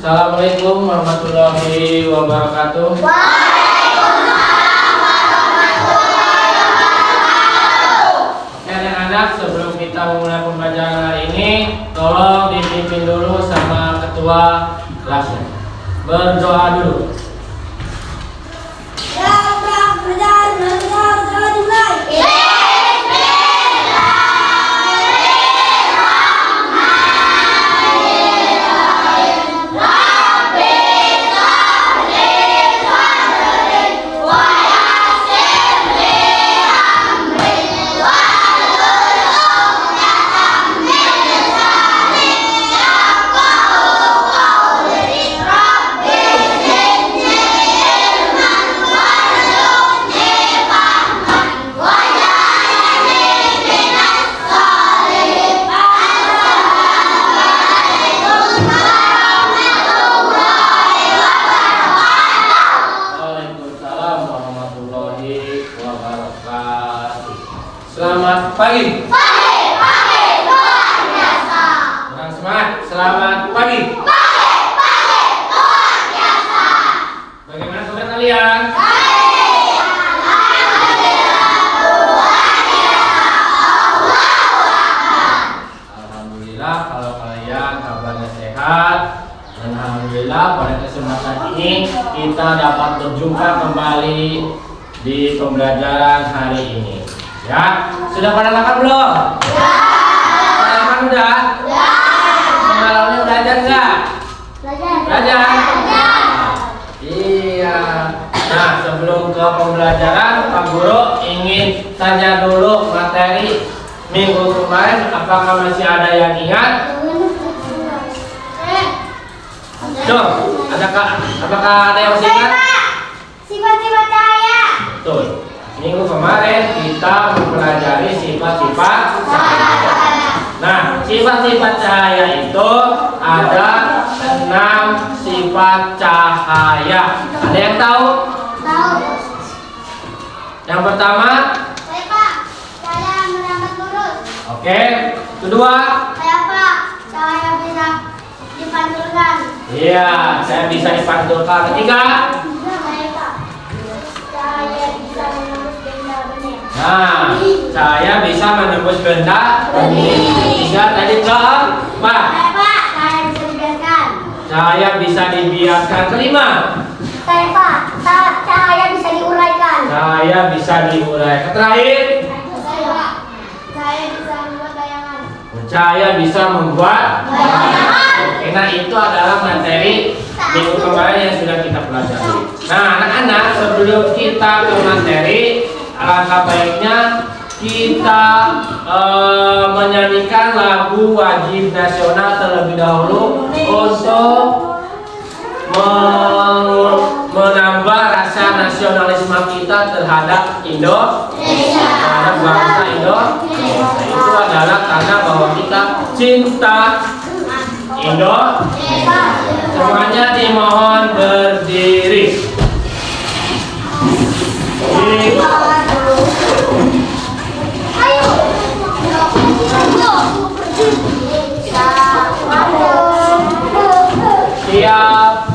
Assalamualaikum warahmatullahi wabarakatuh. Waalaikumsalam warahmatullahi wabarakatuh. Anak-anak, sebelum kita memulai pembelajaran hari ini, tolong dipimpin dulu sama ketua kelasnya. Berdoa dulu. Selamat pagi. Pagi, luar biasa. Kurang semangat. Selamat pagi. Pagi, luar biasa. Bagaimana kabar kalian? Alhamdulillah kalau kalian kabarnya sehat. Dan alhamdulillah pada kesempatan ini kita dapat berjumpa kembali di pembelajaran hari ini. Ya, sudah pada makan belum? Ya. Pada makan udah? Ya. Semalamnya belajar nggak? Belajar? Belajar. Iya. Nah, sebelum ke pembelajaran, Pak Guru ingin tanya dulu materi minggu kemarin. Apakah masih ada yang ingat? Tuh, apakah ada yang masih ingat? Sifat-sifat cahaya. Betul. Minggu kemarin kita mempelajari sifat-sifat cahaya. Nah, sifat-sifat cahaya itu ada 6 sifat cahaya. Ada yang tahu? Tahu. Yang pertama, Saya Pak, saya merambat lurus. oke. Kedua, Saya Pak, saya bisa dipantulkan. iya, saya bisa dipantulkan. Ketiga, Saya Pak, saya bisa menembus benda benih. nah, saya bisa menembus benda benih. Ketiga, tadi keempat, Saya Pak, saya bisa dibiarkan. saya bisa dibiarkan. Kelima, Saya Pak, saya bisa diuraikan. saya bisa diuraikan. Terakhir, Saya Pak, saya bisa membuat bayangan. saya bisa membuat Bayangan. Oke, nah itu adalah materi minggu kemarin yang sudah kita pelajari. Nah, anak-anak, sebelum kita ke materi, alangkah baiknya kita menyanyikan lagu wajib nasional terlebih dahulu untuk menambah rasa nasionalisme kita terhadap terhadap bangsa Indonesia. Itu adalah karena bahwa kita cinta Indonesia. Semuanya dimohon berdiri. Siap.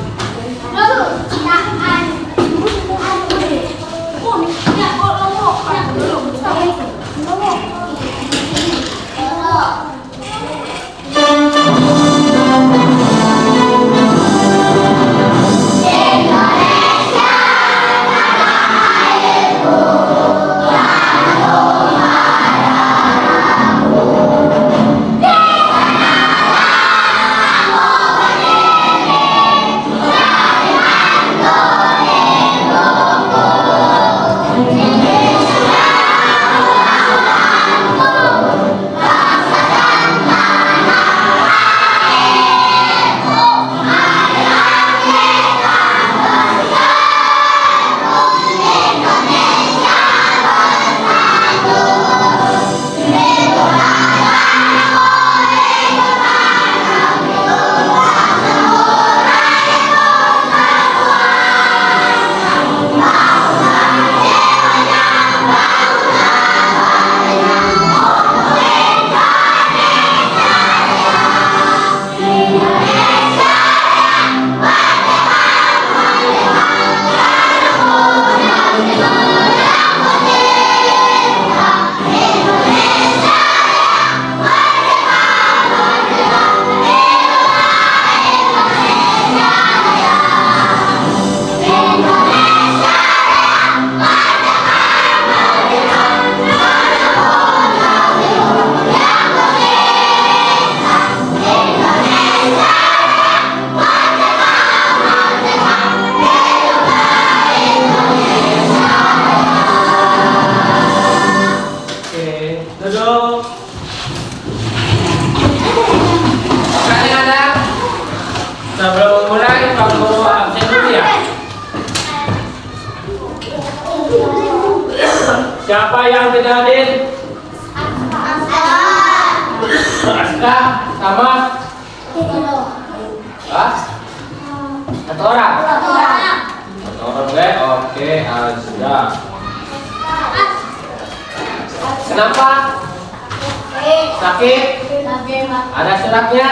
Siapa yang tidak hadir? Aska sama satu orang. Satu orang deh. Oke, Aska. Kenapa? Sakit? Ada suratnya?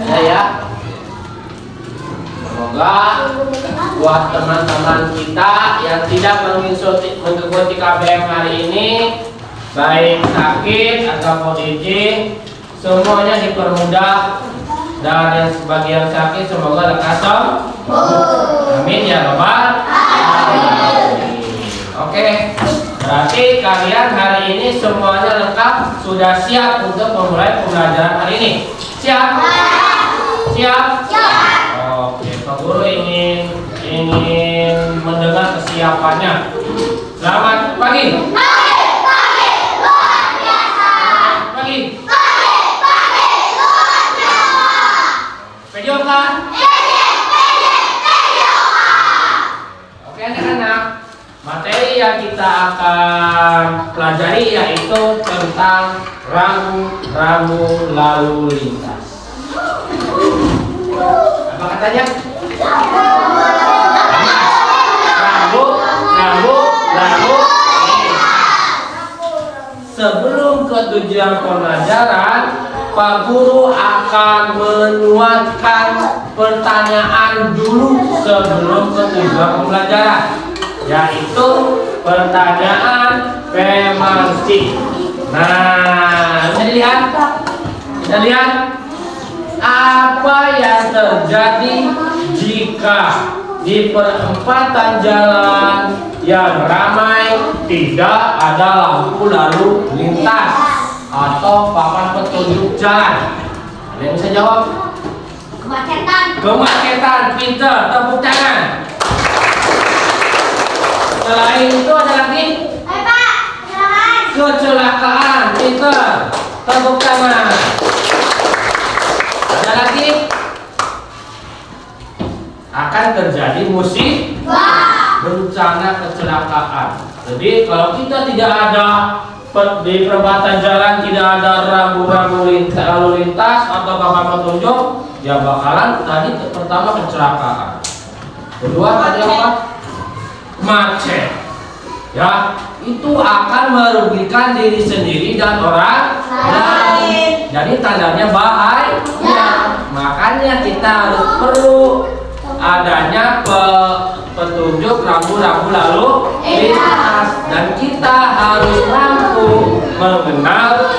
Ada ya. Semoga buat teman-teman kita yang tidak mengikuti KBM hari ini, baik sakit ataupun izin, semuanya dipermudah. Dan yang sebagian sakit semoga lekas sembuh. Amin ya rabbal alamin. Oke, berarti kalian hari ini semuanya lengkap, sudah siap untuk memulai pembelajaran hari ini. Siap? Siap? Oke, Pak Guru ingin mendengar kesiapannya. Selamat pagi. Pagi luar biasa. Pagi. Luar biasa. Video kan? Oke anak-anak, materi yang kita akan pelajari yaitu tentang rambu-rambu lalu lintas. Apa katanya? Rambu. Sebelum ke tujuan pembelajaran, Pak Guru akan menguatkan pertanyaan dulu sebelum ke tujuan pembelajaran, yaitu pertanyaan pemansi. Nah, bisa lihat apa yang terjadi jika di perempatan jalan yang ramai tidak ada lampu lalu lintas atau papan petunjuk jalan? Ada yang bisa jawab? Kemacetan, pinter, tepuk tangan. Selain itu ada lagi? Kecelakaan, pinter, tepuk tangan. Ada lagi? Akan terjadi musibah, bencana kecelakaan. Jadi kalau kita tidak ada di perempatan jalan, tidak ada rambu-rambu lalu lintas atau papan petunjuk, ya bakalan tadi pertama kecelakaan. Kedua tadi apa? Macet. Ya, itu akan merugikan diri sendiri dan orang lain. Jadi tandanya bahaya. Makanya kita harus perlu adanya petunjuk rambu-rambu lalu lintas, dan kita harus mampu mengenal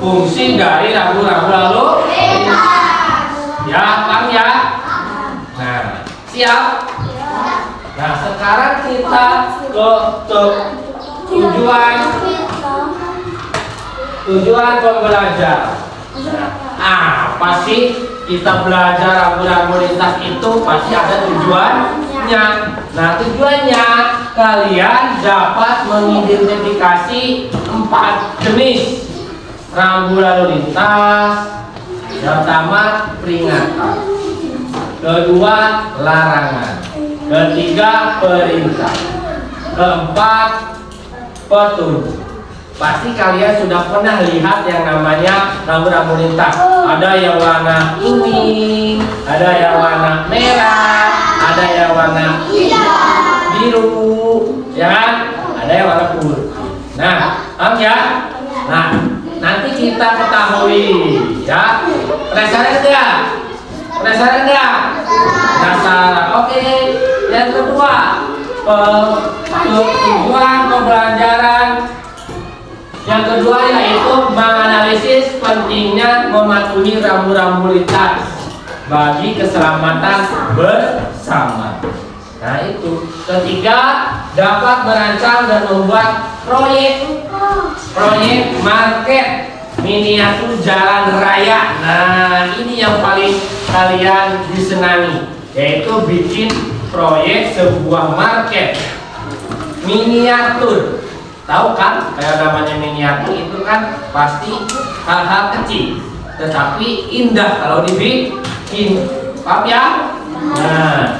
fungsi dari rambu-rambu lalu lintas. Ya, paham ya? Nah, siap? Nah, sekarang kita ke tujuan pembelajaran. Apa sih kita belajar rambu-rambu lintas itu? Pasti ada tujuannya. Nah, tujuannya kalian dapat mengidentifikasi 4 jenis rambu lalu lintas. Yang pertama, peringatan. Kedua, larangan. Ketiga, perintah. Keempat, petunjuk. Pasti kalian sudah pernah lihat yang namanya rambu-rambu lintas. Ada yang warna kuning, ada yang warna merah, ada yang warna biru, ya kan? Ada yang warna kuning. Nah, paham ya? Nah, nanti kita ketahui, ya. Penasaran enggak? Penasaran. Oke. Yang kedua, tujuan pembelajaran yang kedua yaitu menganalisis pentingnya mematuhi rambu-rambu lintas bagi keselamatan bersama. Nah, itu. Ketiga, dapat merancang dan membuat proyek market miniatur jalan raya. Nah, ini yang paling kalian disenangi, yaitu bikin proyek sebuah market miniatur. Tahu kan, kayak namanya miniatur itu kan pasti hal-hal kecil, tetapi indah kalau dibikin. Paham ya? Nah,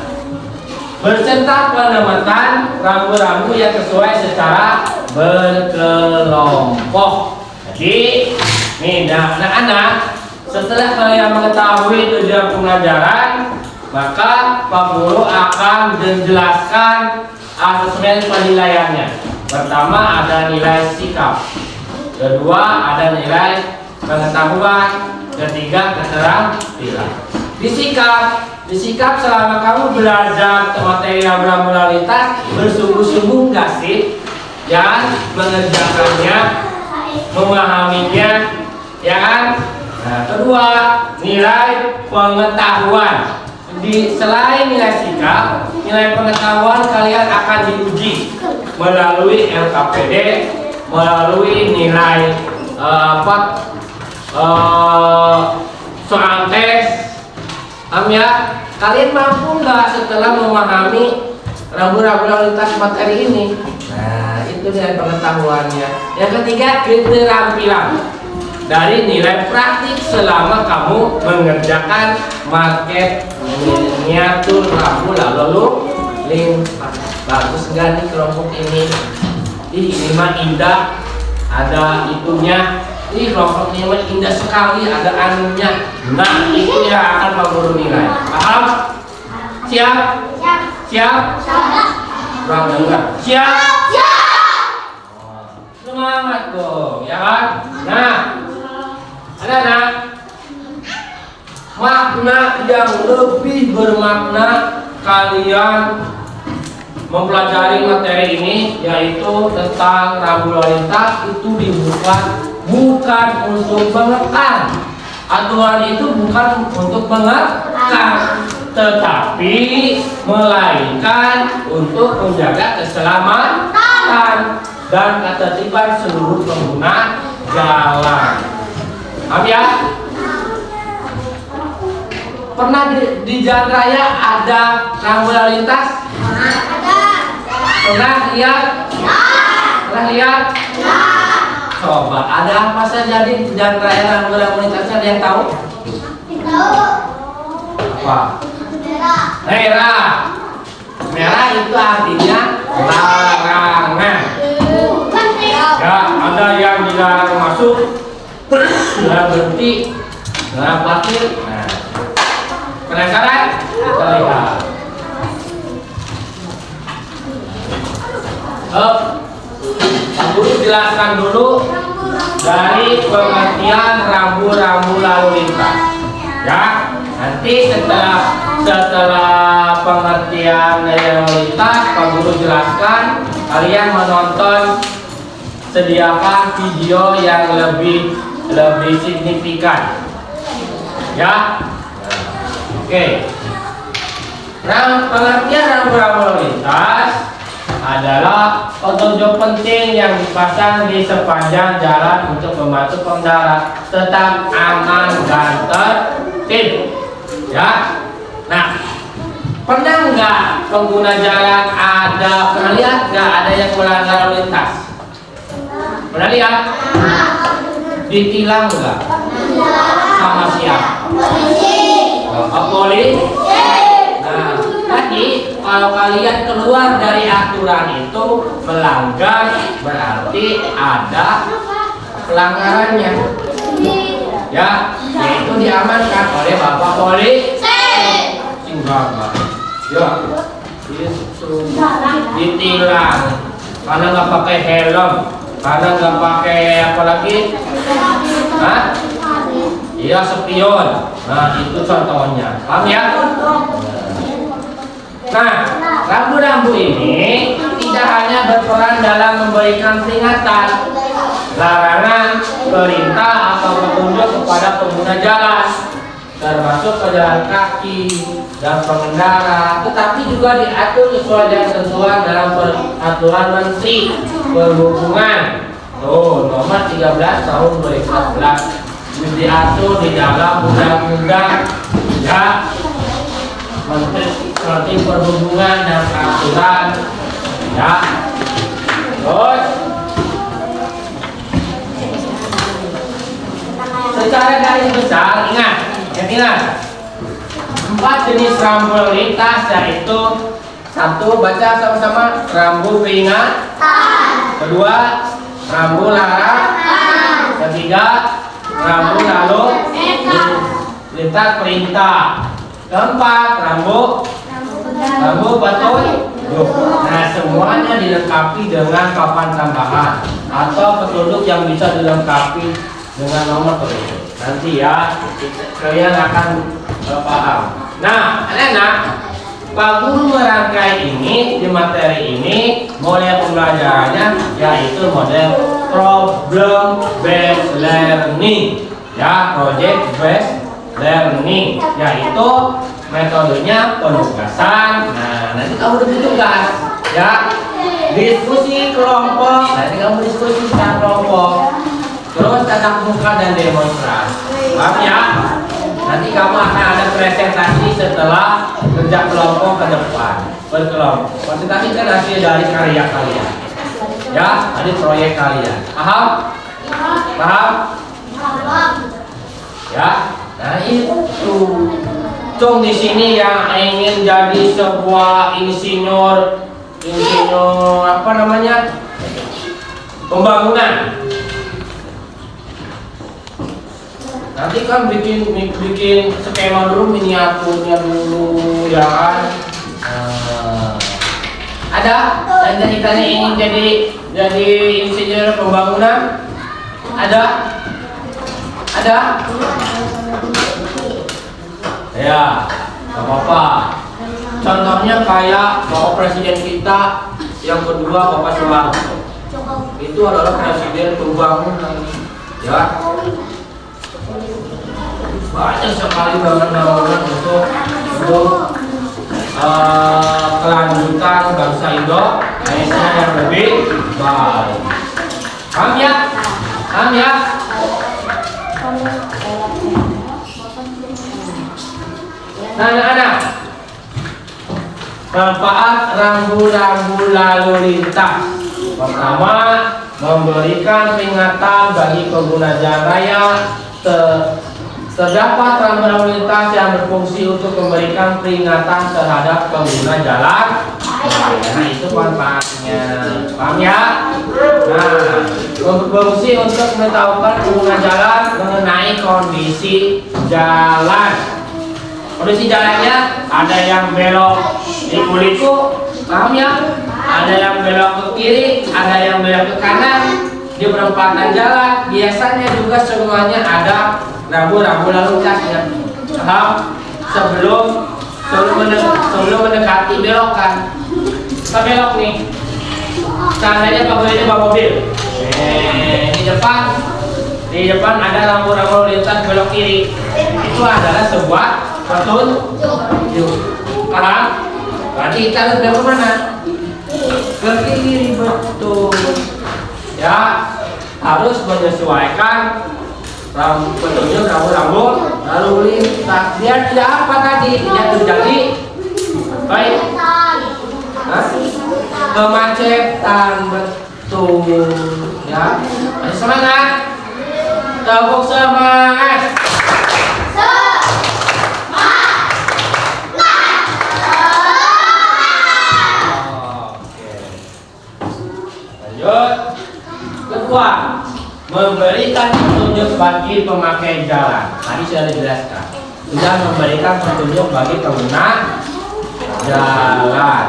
beserta penempatan rambu-rambu yang sesuai secara berkelompok. Jadi, nih anak-anak, setelah kalian mengetahui tujuan pembelajaran, maka Pak Guru akan menjelaskan asesmen penilaiannya. Pertama ada nilai sikap, kedua ada nilai pengetahuan, ketiga keterampilan. Disikap selama kamu belajar materi rambu lalu lintas, bersungguh-sungguh nggak sih? Dan mengerjakannya, memahaminya, ya kan? Nah, kedua nilai pengetahuan. Selain nilai sikap, nilai pengetahuan kalian akan diuji melalui LKPD, melalui nilai soal tes. Ya, kalian mampu nggak setelah memahami rambu-rambu lalu lintas materi ini? Nah, itu nilai pengetahuannya. Yang ketiga, keterampilan. Dari nilai praktik selama kamu mengerjakan market miniatur rambu lalu lintas. Bagus nggak nih kelompok ini? Ini mah indah, ada itunya. Ini kelompok ini mah indah sekali, ada anunya. Nah, itu yang akan Pak Guru nilai. Paham? Siap? Siap? Kurang dengar. Siap? Semangat dong, ya kan? Nah, anak-anak, makna yang lebih bermakna kalian mempelajari materi ini, yaitu tentang rambu lalu lintas, itu dibuat bukan untuk mengekang. Aturan itu bukan untuk mengekang, tetapi melainkan untuk menjaga keselamatan dan ketertiban seluruh pengguna jalan. Paham ya? Pernah di jalan raya ada rambu lalu lintas? Pernah lihat? Pernah lihat? Coba ada apa saja di jalan raya rambu lalu lintasnya, ada yang tahu? Apa? Merah. Merah itu artinya larangan. Ya, ada yang dilarang masuk, dilarang berhenti, dilarang parkir. Nah, penasaran? Kita lihat. Pak Guru jelaskan dulu dari pengertian rambu-rambu lalu lintas. Ya, nanti setelah pengertian dari lalu lintas, Pak Guru jelaskan. Kalian menonton, sediakan video yang lebih signifikan. Ya, oke. Nah, pengertian rambu-rambu lalu lintas adalah petunjuk penting yang dipasang di sepanjang jalan untuk membantu pengendara tetap aman dan tertib. Ya, nah, pernah nggak pengguna jalan pernah lihat nggak ada yang melanggar lalu lintas? Pernah lihat? Ditilang nggak? Sama siapa? Polisi. Nah, jadi kalau kalian keluar dari aturan itu melanggar, berarti ada pelanggarannya. Ya, yaitu diamankan oleh Bapak Polisi. Singkat, ya, ditilang karena nggak pakai helm, karena nggak pakai apa lagi? Hah? Iya, spion. Nah, itu contohnya. Paham ya? Nah, rambu-rambu ini tidak hanya berperan dalam memberikan peringatan, larangan, perintah atau petunjuk kepada pengguna jalan, termasuk pejalan kaki dan pengendara, tetapi juga diatur sesuai dengan ketentuan dalam peraturan Menteri Perhubungan nomor 13 tahun 2014, diatur di dalam undang-undang ya Menteri Perhubungan dan peraturan ya. Terus secara garis besar ingat 4 jenis rambu lalu lintas, yaitu Satu, baca sama-sama. Rambu peringatan. Kedua, rambu larangan. Ketiga, rambu lalu lintas perintah. Keempat, rambu petunjuk. Nah, semuanya dilengkapi dengan papan tambahan atau petunjuk yang bisa dilengkapi dengan nomor petunjuk. Nanti ya kalian akan paham. Nah, anak-anak, Pak Guru merangkai ini di materi ini model pembelajarannya yaitu model problem based learning, ya, project based learning, yaitu metodenya penugasan. Nah, nanti kamu ditugas, ya, diskusi kelompok. Nanti kamu diskusi secara kelompok. Terus tatap muka dan demonstrasi. Paham ya? Nanti kamu akan ada presentasi setelah kerja kelompok ke depan. Berkelompok. Presentasi kan hasil dari karya kalian. Ya, tadi proyek kalian. Paham? Paham? Ya. Nah, itu. Cung di sini yang ingin jadi sebuah insinyur apa namanya? Pembangunan. Nanti kan bikin skema dulu, miniaturnya dulu, ya kan? Ada yang ceritanya ingin jadi insinyur pembangunan? Ada? Ya, gak apa-apa. Contohnya kayak Bapak Presiden kita yang kedua, Bapak Soeharto. Itu adalah presiden pembangunan, ya. Banyak sekali bangunan untuk kelanjutan bangsa Indonesia yang lebih baik. Paham ya? Paham ya? Nah, anak-anak, manfaat rambu-rambu lalu lintas. Pertama, memberikan peringatan bagi pengguna jalan raya. Terdapat rambu-rambu lintas yang berfungsi untuk memberikan peringatan terhadap pengguna jalan. Nah, itu manfaatnya. Paham ya? Nah, berfungsi untuk memberitahukan pengguna jalan mengenai kondisi jalan. Kondisi jalannya ada yang belok di kuliku, paham ya? Ada yang belok ke kiri, ada yang belok ke kanan di perempatan jalan. Biasanya juga semuanya ada rambu-rambu lalu lintasnya. Paham? Sebelum mendekati belokan, kita belok nih. Seandainya Pak Guru ini bawa mobil, di depan ada rambu-rambu lalu lintas belok kiri. Itu adalah sebuah petunjuk. Paham? Berarti kita harus belok kemana? Ke kiri, betul. Ya, harus menyesuaikan petunjuk rambu-rambu lalu lintas. Biar tidak apa tadi? Tidak terjadi baik. Kemacetan, betul. Ya, masih semangat. Tepuk semangat. Kedua, memberikan petunjuk bagi pemakai jalan. Tadi sudah dijelaskan. Sudah memberikan petunjuk bagi pengguna jalan.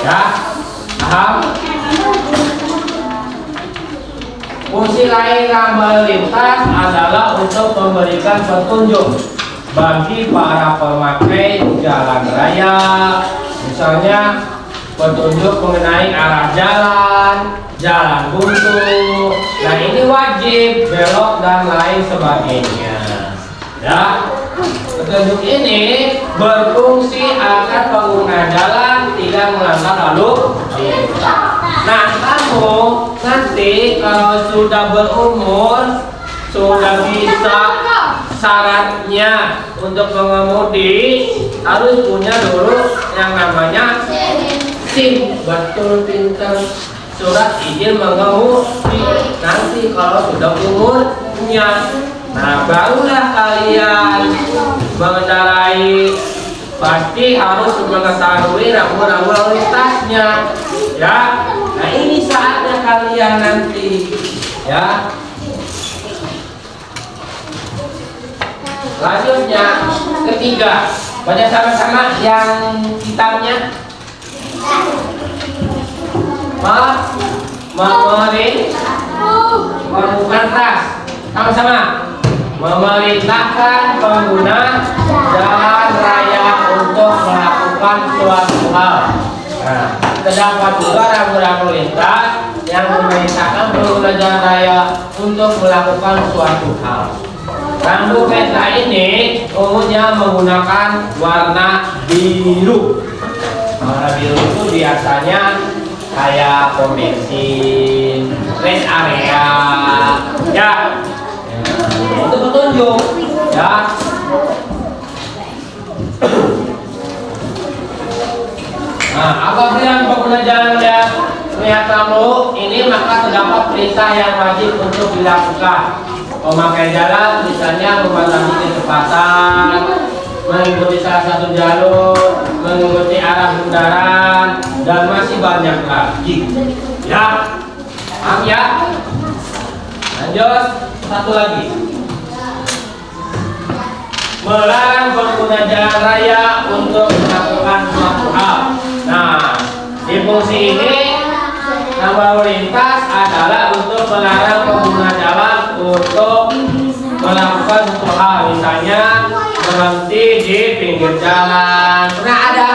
Ya, paham? Fungsi lain rambu lintas adalah untuk memberikan petunjuk bagi para pemakai jalan raya. Misalnya petunjuk mengenai arah jalan, jalan buntu. Nah, ini wajib, belok dan lain sebagainya. Ya, petunjuk ini berfungsi agar pengguna jalan tidak melanggar lalu lintas. Nah, kamu nanti kalau sudah berumur, sudah bisa syaratnya untuk mengemudi, harus punya dulu yang namanya SIM. Betul, pintar. Surat izin mengemudi. Nanti kalau sudah umurnya, nah barulah kalian mengendarai pasti harus mengetahui rambu-rambu lalu lintasnya, ya. Nah ini saatnya kalian nanti, ya. Lanjutnya ketiga, baca sama-sama yang hitamnya. Memerintahkan sama-sama memerintahkan pengguna jalan raya untuk melakukan suatu hal. Nah, terdapat juga rambu-rambu lintas yang memerintahkan pengguna jalan raya untuk melakukan suatu hal. Rambu peta ini umumnya menggunakan warna biru. Warna biru itu biasanya kayak pom bensin, rest area, ya. Untuk petunjuk, ya. Nah, apabila pengguna jalan melihat rambu ini, maka terdapat perintah yang wajib untuk dilakukan. Pemakai jalan misalnya membatasi kecepatan, mengikuti salah satu jalur, mengikuti arah kendaraan, dan masih banyak lagi. Ya, paham ya? Lanjut, satu lagi. Melarang pengguna jalan raya untuk melakukan suatu hal. Nah, di fungsi ini rambu lalu lintas adalah untuk melarang pengguna jalan untuk melakukan suatu hal, misalnya berhenti di pinggir jalan. Pernah ada?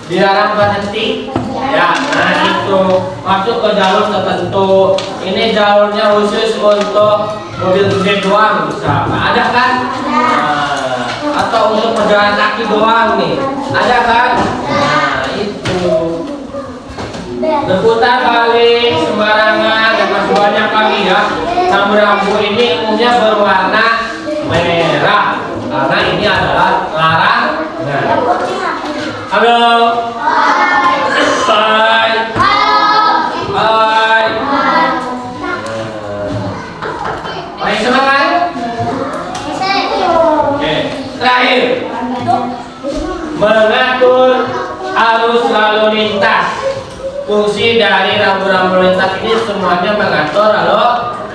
Dilarang berhenti. Ya, nah itu masuk ke jalur tertentu. Ini jalurnya khusus untuk mobil gede doang, bisa. Nah, ada kan? Nah, atau untuk pejalan kaki doang nih, ada kan? Nah itu. Berputar balik sembarangan dan masih banyak lagi ya. Rambu-rambu ini umumnya berwarna merah karena ini adalah larang. Nah. Halo. Hai. Hai. Baik, semangat. Oke. Terakhir, mengatur arus lalu lintas. Fungsi dari rambu-rambu lintas ini semuanya mengatur lalu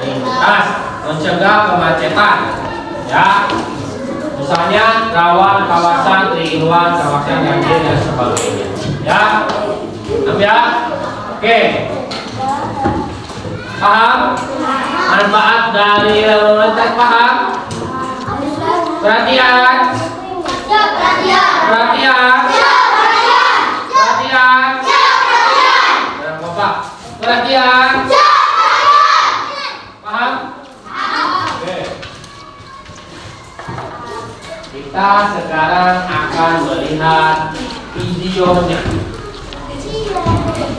lintas, mencegah kemacetan, ya. Misalnya rawan kawasan 3-in-1, kawasan ganjil dan sebagainya, ya. Paham ya? Oke. Paham? Manfaat dari lalu lintas paham? Perhatian. Perhatian. Perhatian. Perhatian. Paham? Oke. Kita sekarang akan melihat videonya.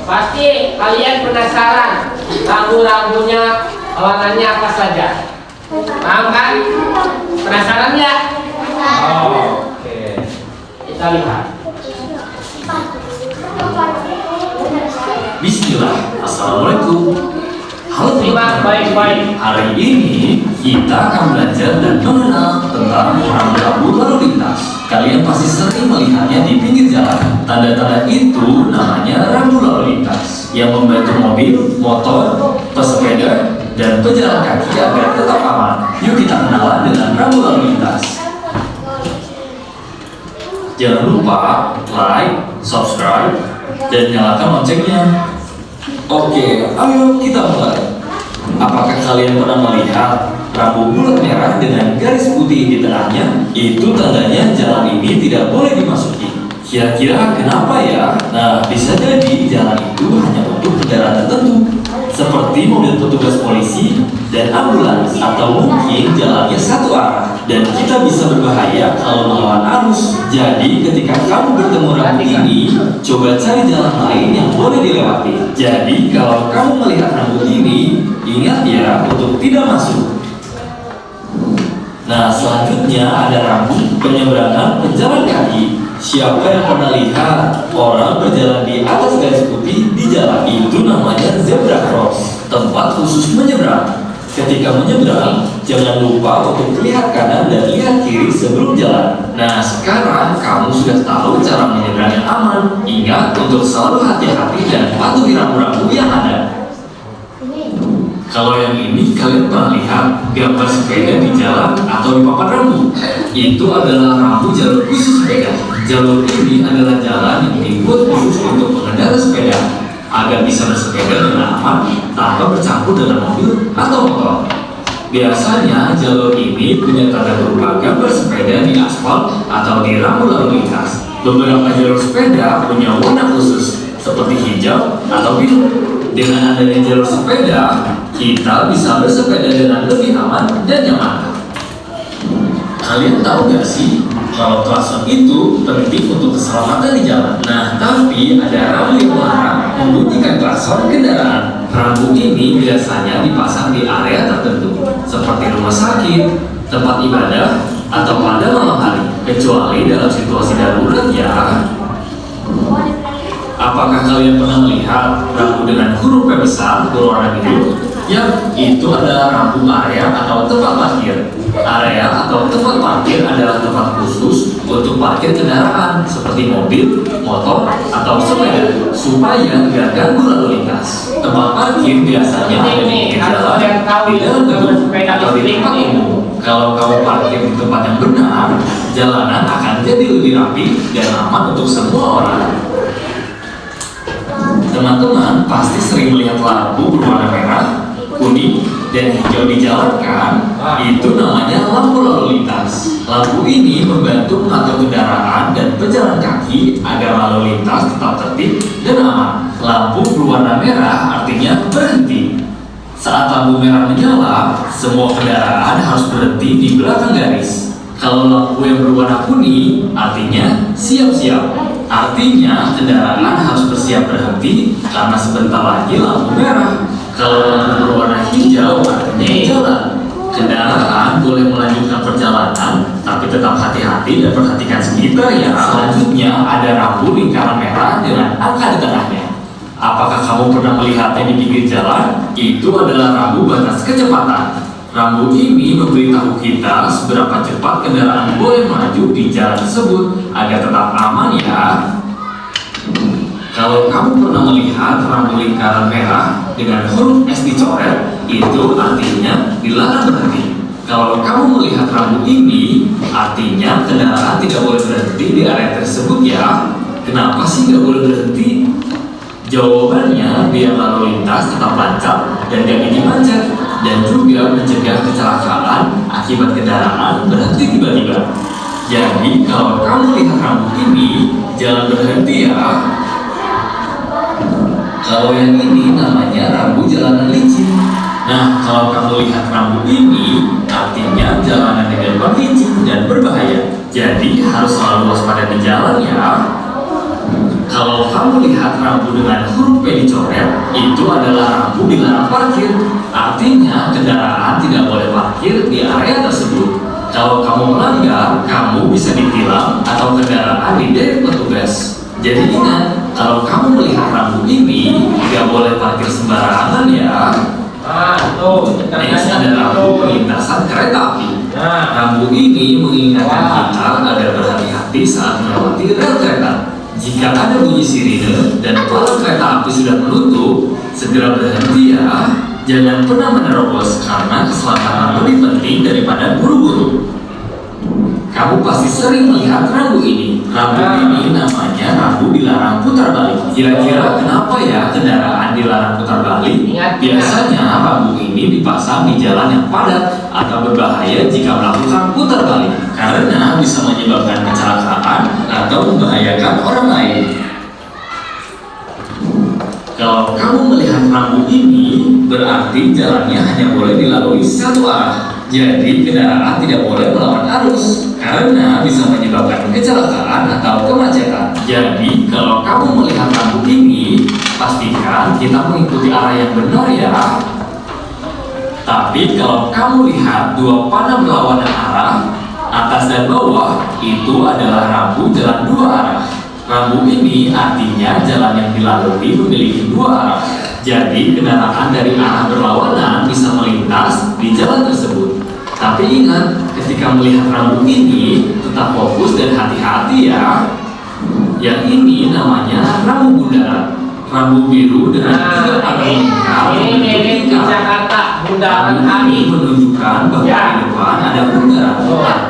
Pasti kalian penasaran rambu-rambunya warnanya apa saja. Paham kan? Penasaran ya? Oh, oke. Kita lihat. Bismillah, Assalamualaikum. Halo Terima baik-baik. Hari ini kita akan belajar dan mengenal tentang rambu-rambu lalu lintas. Kalian pasti sering melihatnya di pinggir jalan. Tanda-tanda itu namanya rambu lalu lintas yang membantu mobil, motor, pesepeda, dan pejalan kaki agar tetap aman. Yuk kita kenalan dengan rambu lalu lintas. Jangan lupa like, subscribe, dan nyalakan loncengnya. Oke, ayo kita mulai. Apakah kalian pernah melihat rambu bulat merah dengan garis putih di tengahnya? Itu tandanya jalan ini tidak boleh dimasuki. Kira-kira kenapa ya? Nah, bisa jadi jalan itu hanya untuk kendaraan tertentu, seperti mobil petugas polisi dan ambulans, atau mungkin jalannya satu arah dan kita bisa berbahaya kalau melawan arus. Jadi ketika kamu bertemu rambu ini, coba cari jalan lain yang boleh dilewati. Jadi kalau kamu melihat rambu ini, ingat ya untuk tidak masuk. Nah, selanjutnya ada rambu penyeberangan pejalan kaki. Siapa yang pernah lihat orang berjalan di atas garis putih di jalan? Itu namanya zebra cross, tempat khusus menyeberang. Ketika menyeberang, jangan lupa untuk lihat kanan dan lihat kiri sebelum jalan. Nah, sekarang kamu sudah tahu cara menyeberang yang aman. Ingat untuk selalu hati-hati dan patuhi rambu-rambu yang ada. Kalau yang ini kalian pernah lihat gambar sepeda di jalan atau di papan rambu? Itu adalah rambu jalur khusus sepeda. Jalur ini adalah jalan yang dibuat khusus untuk pengendara sepeda agar bisa bersepeda dengan aman tanpa bercampur dengan mobil atau motor. Biasanya jalur ini punya tanda berupa gambar sepeda di aspal atau di rambu lalu lintas. Beberapa jalur sepeda punya warna khusus seperti hijau atau biru. Dengan adanya jalur sepeda, kita bisa bersepeda dengan lebih aman dan nyaman. Kalian tahu gak sih kalau klakson itu penting untuk keselamatan di jalan? Nah, tapi ada rambu yang melarang membunyikan klakson kendaraan. Rambu ini biasanya dipasang di area tertentu, seperti rumah sakit, tempat ibadah, atau pada malam hari, kecuali dalam situasi darurat ya. Apakah kalian pernah melihat rambu dengan huruf P besar berwarna biru? Ya, itu adalah rambu area atau tempat parkir. Area atau tempat parkir adalah tempat khusus untuk parkir kendaraan seperti mobil, motor, atau sepeda supaya tidak ganggu lalu lintas. Tempat parkir biasanya ada di pinggir jalan, di dalam gedung, atau di tempat umum. Kalau kamu parkir di tempat yang benar, jalanan akan jadi lebih rapi dan aman untuk semua orang. Teman-teman pasti sering melihat lampu berwarna merah, kuning, dan hijau di jalan kan? Itu namanya lampu lalu lintas. Lampu ini membantu mengatur kendaraan dan pejalan kaki agar lalu lintas tetap tertib dan aman. Lampu berwarna merah artinya berhenti. Saat lampu merah menyala, semua kendaraan harus berhenti di belakang garis. Kalau lampu yang berwarna kuning, artinya siap-siap. Artinya kendaraan harus bersiap berhenti karena sebentar lagi lampu merah. Kalau lampu berwarna hijau, artinya jalan. Kendaraan boleh melanjutkan perjalanan, tapi tetap hati-hati dan perhatikan sekitar ya. Selanjutnya ada rambu lingkaran merah dengan angka di tengahnya. Apakah kamu pernah melihatnya di pinggir jalan? Itu adalah rambu batas kecepatan. Rambu ini memberitahu kita seberapa cepat kendaraan boleh melaju di jalan tersebut agar tetap aman ya. Kalau kamu pernah melihat rambu lingkaran merah dengan huruf S dicoret, itu artinya dilarang berhenti. Kalau kamu melihat rambu ini, artinya kendaraan tidak boleh berhenti di area tersebut ya. Kenapa sih nggak boleh berhenti? Jawabannya biar lalu lintas tetap lancar dan gak bikin macet, dan juga mencegah kecelakaan akibat kendaraan berhenti tiba-tiba. Jadi kalau kamu lihat rambu ini, jangan berhenti ya. Kalau yang ini namanya rambu jalanan licin. Nah, kalau kamu lihat rambu ini, artinya jalanan dengan licin dan berbahaya. Jadi harus selalu waspada di jalan ya. Kalau kamu lihat rambu dengan huruf P dicoret, itu adalah rambu dilarang parkir. Artinya kendaraan tidak boleh parkir di area tersebut. Kalau kamu melanggar, kamu bisa ditilang atau kendaraan diderek petugas. Jadi ingat, kalau kamu melihat rambu ini, tidak boleh parkir sembarangan ya. Next ada rambu perlintasan kereta api. Rambu ini mengingatkan kita agar berhati-hati saat melewati rel kereta. Jika ada bunyi sirine dan palang kereta api sudah menutup, segera berhenti ya. Jangan pernah menerobos karena keselamatan lebih penting daripada buru-buru. Kamu pasti sering melihat rambu ini. Rambu ini namanya rambu dilarang putar balik. Kira-kira kenapa ya kendaraan dilarang putar balik? Biasanya rambu ini dipasang di jalan yang padat atau berbahaya jika melakukan putar balik, karena bisa menyebabkan kecelakaan atau membahayakan orang lain. Kalau kamu melihat rambu ini, berarti jalannya hanya boleh dilalui satu arah. Jadi kendaraan tidak boleh melawan arus karena bisa menyebabkan kecelakaan atau kemacetan. Jadi kalau kamu melihat rambu ini, pastikan kita mengikuti arah yang benar ya. Tapi kalau kamu lihat dua panah berlawanan arah, atas dan bawah, itu adalah rambu jalan dua arah. Rambu ini artinya jalan yang dilalui memiliki dua arah. Jadi kendaraan dari arah berlawanan bisa melintas lintas di jalan tersebut. Tapi ingat, ketika melihat rambu ini, tetap fokus dan hati-hati ya. Yang ini namanya rambu bundaran. Rambu biru dengan 3 arah lingkar ini di Jakarta bundaran ini menunjukkan bahwa di depan ada bundaran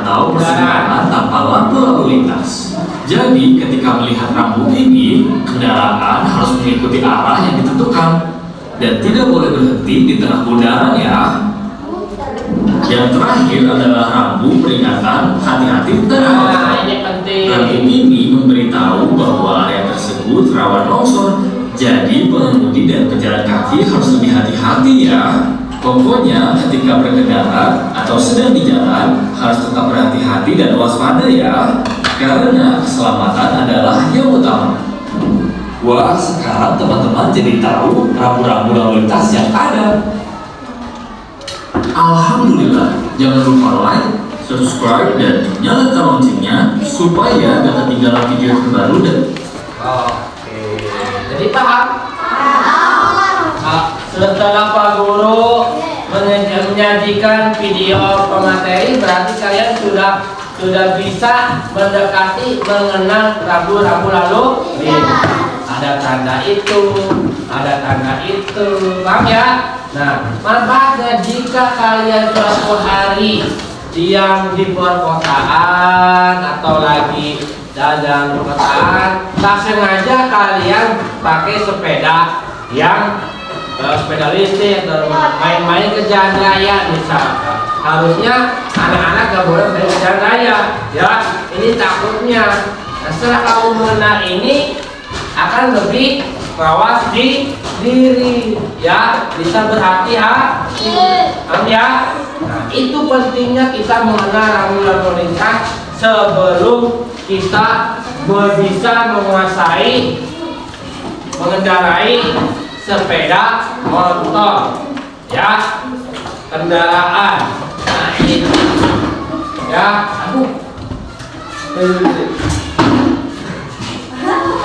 atau persimpangan tanpa lampu lalu lintas. Jadi ketika melihat rambu ini, kendaraan harus mengikuti arah yang ditentukan dan tidak boleh berhenti di tengah bundaran ya. Yang terakhir adalah rambu peringatan hati-hati terhadap. Ini penting. Rambu ini memberitahu bahwa area tersebut rawan longsor. Jadi pengemudi dan pejalan kaki harus lebih hati-hati ya. Pokoknya ketika berkendara atau sedang di jalan harus tetap berhati-hati dan waspada ya. Karena keselamatan adalah yang utama. Wah, sekarang teman-teman jadi tahu rambu-rambu lalu lintas yang ada. Alhamdulillah, jangan lupa like, subscribe, dan nyalakan loncengnya supaya gak ketinggalan video terbaru dan Jadi paham? Setelah Pak Guru menyajikan video pemateri, berarti kalian sudah bisa mendekati mengenal rambu-rambu lalu ada tanda itu, paham ya? Nah, manfaatnya jika kalian suatu hari yang di perkotaan atau lagi jalan perkotaan, tak sengaja kalian pakai sepeda yang sepeda listrik atau main-main ke jalan raya misalkan. Harusnya anak-anak gak boleh main ke jalan raya ya, ini takutnya. Nah, setelah kamu mengenal ini akan lebih mawas di diri ya, bisa berhati-hati ya. Nah, itu pentingnya kita mengenal rambu lalu lintas sebelum kita bisa mengendarai sepeda motor ya, kendaraan. Nah, ini ya,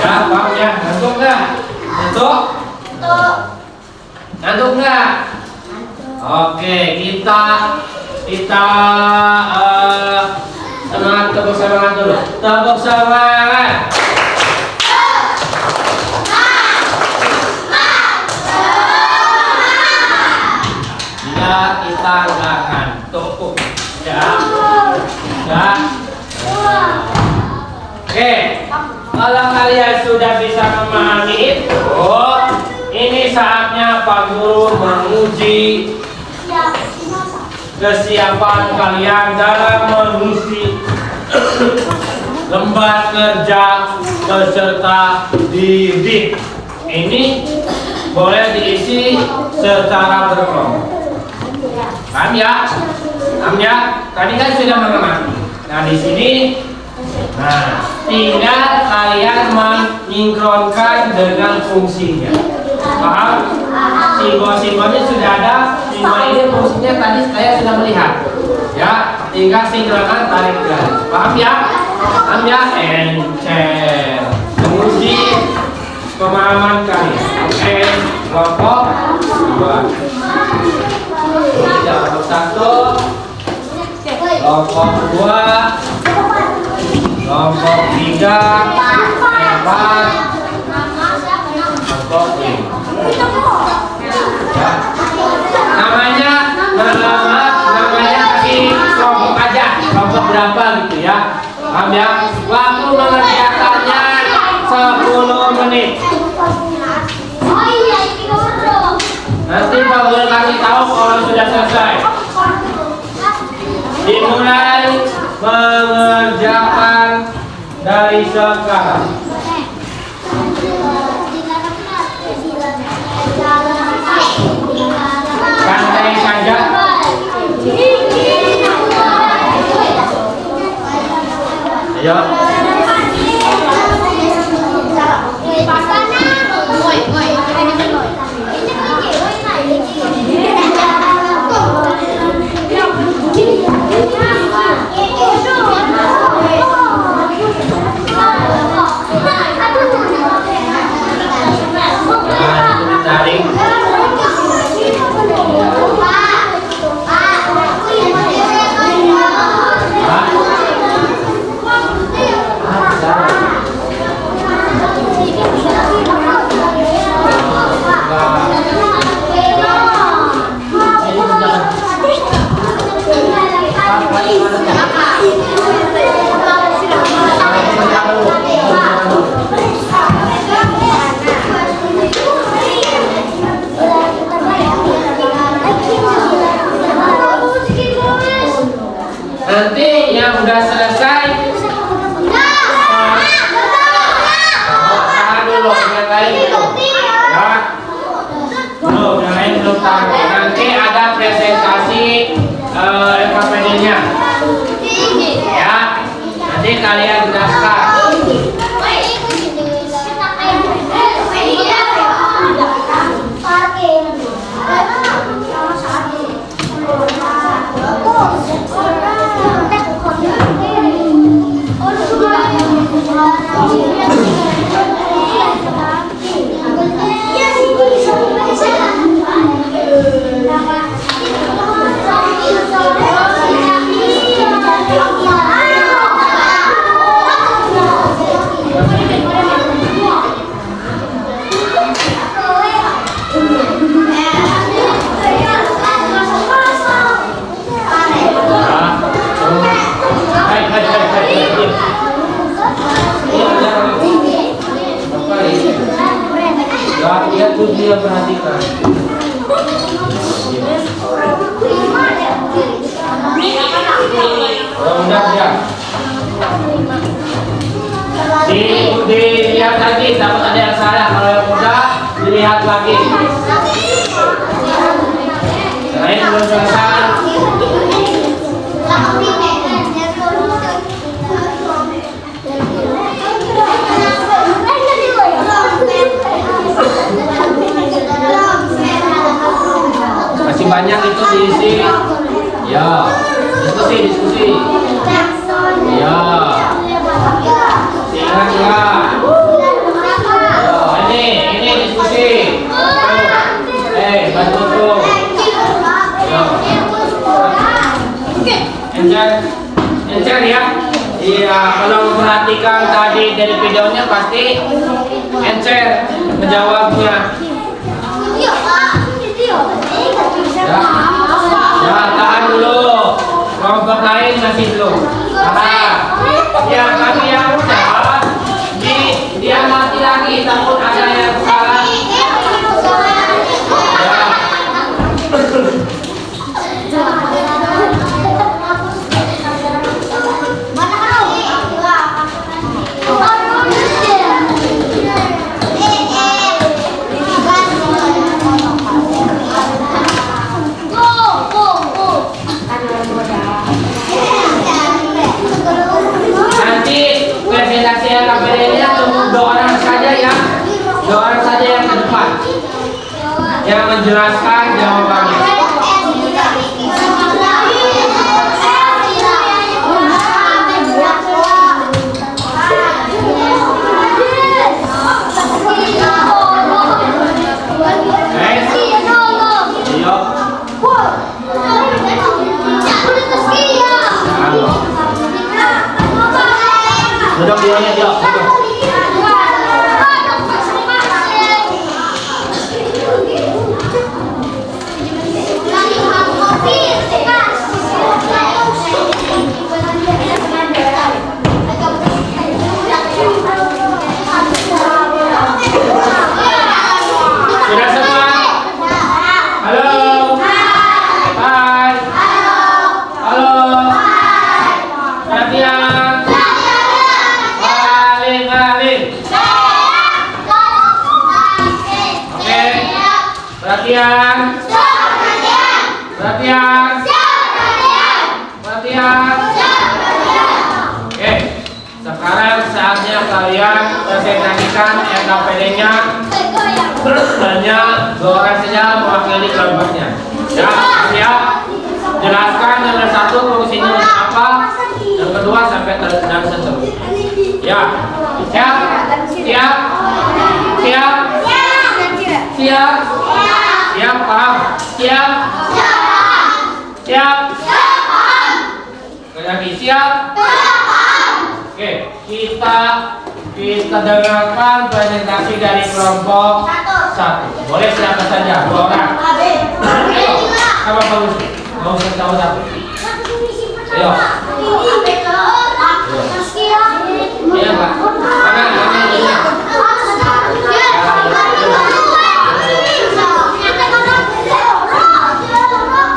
ya, paham ya? Ngantuk nggak? Ngantuk nggak? Oke, kita semangat, tepuk semangat dulu. Tepuk semangat. Ya, kita nggak ngantuk ya. Ya. Oke, kalau kalian sudah bisa memahami itu, ini saatnya Pak Guru menguji kesiapan kalian dalam mengisi lembar kerja peserta didik. Ini boleh diisi secara berkelompok. Paham ya? Paham ya? Tadi kan sudah mengerti. Nah, di sini tinggal kalian mensinkronkan dengan fungsinya. Paham? Simbol-simbolnya sudah ada. Simbol ini fungsinya tadi saya sudah melihat. Ya, tinggal sinkronkan, tarik garis. Paham ya? Paham ya? Encer. Menguji pemahaman kalian. Oke, kelompok 2. Kelompok 1. Kelompok 2. Kelompok 3, 4, kelompok 5. Ya. Namanya kasih kelompok aja, kelompok berapa gitu ya. Paham ya? Waktu mengerjakannya 10 menit. Nanti Pak Guru kasih tahu kalau sudah selesai. Dimulai mengerjakan dari sekarang. Santai saja. Ayo. kalian jelaskan. Lihat tuh dia perhatikan. Udah ya. Dilihat lagi, takut ada yang salah. Kalau yang udah dilihat lagi. Selain belum selesai. Masih banyak itu diisi. Ya, diskusi. Ya, ingat enggak? Ini diskusi. Bantu tuh. Encer ya. Iya, kalau memperhatikan tadi dari videonya pasti encer menjawabnya. Ya, tahan dulu. Kelompok lain masih belum. Ya, kami yang udah dia mati lagi, takut ada yang salah. Yang menjelaskan jawabannya. Duduk dia. Sudah semua? Halo. Hai. Halo. Latihan. Paling. Oke. Perhatian. Oke. Sekarang saatnya kalian presentasikan LKPD-nya. Hanya 2 orang saja mewakili kelompoknya. Ya, siap. Jelaskan nomor 1 fungsinya apa, yang kedua sampai dan seterusnya. Ya, siap. Siap, paham? Siap. Sekali lagi, siap. Oke, kita dengarkan presentasi dari kelompok 1. Boleh siapa saja, 2 orang. Apa bagus? Mau tahu satu. Ayo. Iya, Pak.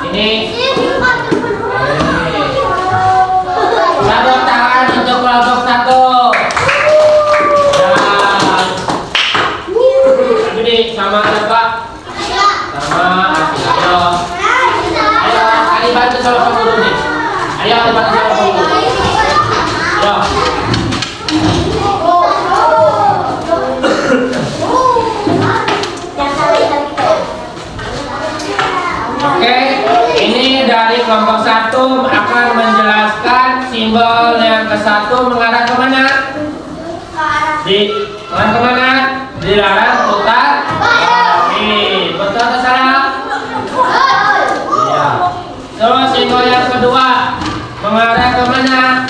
Ini. Tepuk tangan untuk kelompok 1. Sama ada Pak? Sama. Ayo. Ayo, bantu sama Pak Guru nih. Ayo, bantu sama kelompok 1 akan menjelaskan simbol yang ke 1 mengarah kemana? Mengarah kemana? Dilarang putar balik. Betul atau salah? Iya. Terus simbol yang kedua mengarah kemana?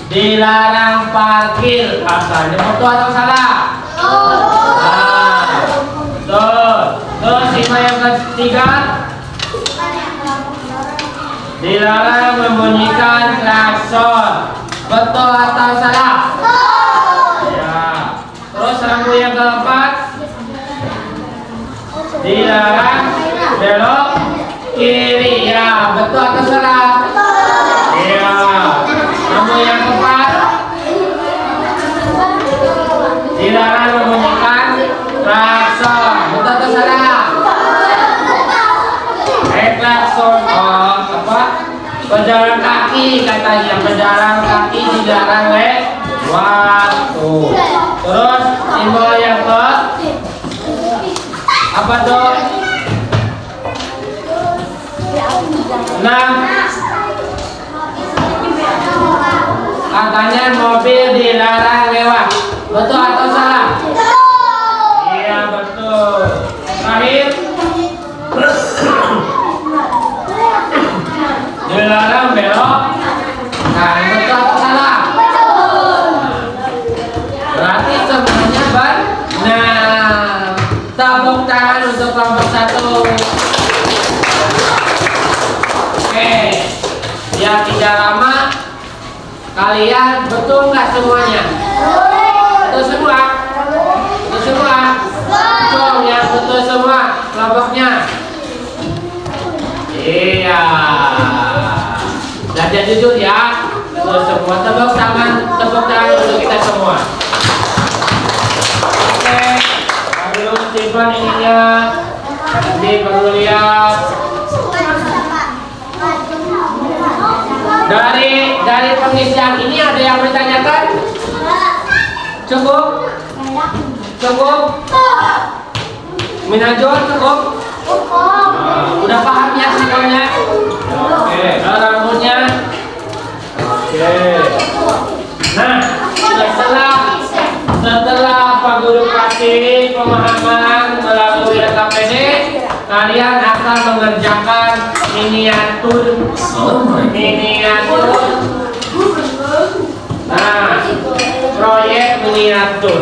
Dilarang parkir. Asalnya betul atau salah? Nah, betul. Terus simbol yang ketiga dilarang membunyikan klakson. Betul atau salah? Ya. Terus rambu yang keempat dilarang belok kiri. Ya, betul atau salah? Ya. Rambu yang keempat dilarang membunyikan klakson. Betul atau salah? Klakson. Pejalan kaki katanya, pejalan kaki dilarang lewat. Terus simbol yang ke apa tuh? 6. Katanya mobil dilarang lewat. Betul atau salah? Iya, betul. Terakhir dilarang belok. Nah, betul atau salah? Berarti semuanya benar. Tepuk tangan untuk kelompok 1. Oke, ya tidak lama. Kalian betul nggak semuanya? Betul semua? Betul semua? Betul, yang betul semua kelompoknya. Iya. Belajar jujur ya. Terus semua tepuk tangan untuk kita semua. Oke. Lalu simpan ininya. Nanti perlu lihat. Dari pengisian ini ada yang bertanyakan? Cukup? Cukup? Minajul cukup? Udah paham ya semuanya? Oke, rambutnya. Oke. Nah, setelah Pak Guru kasih pemahaman melalui RKPD, kalian akan mengerjakan miniatur. Nah, proyek miniatur.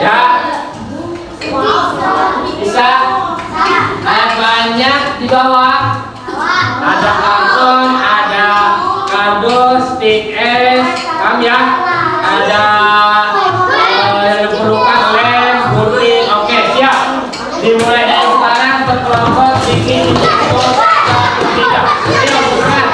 Ya. Bisa? Ada banyak di bawah. Ada karton, ada kardus, stick es, paham ya? Ada yang diperlukan lem, gunting. Oke, siap. Dimulai dari sekarang berkelompok bikin miniatur 1, 3. Ayo, bukan.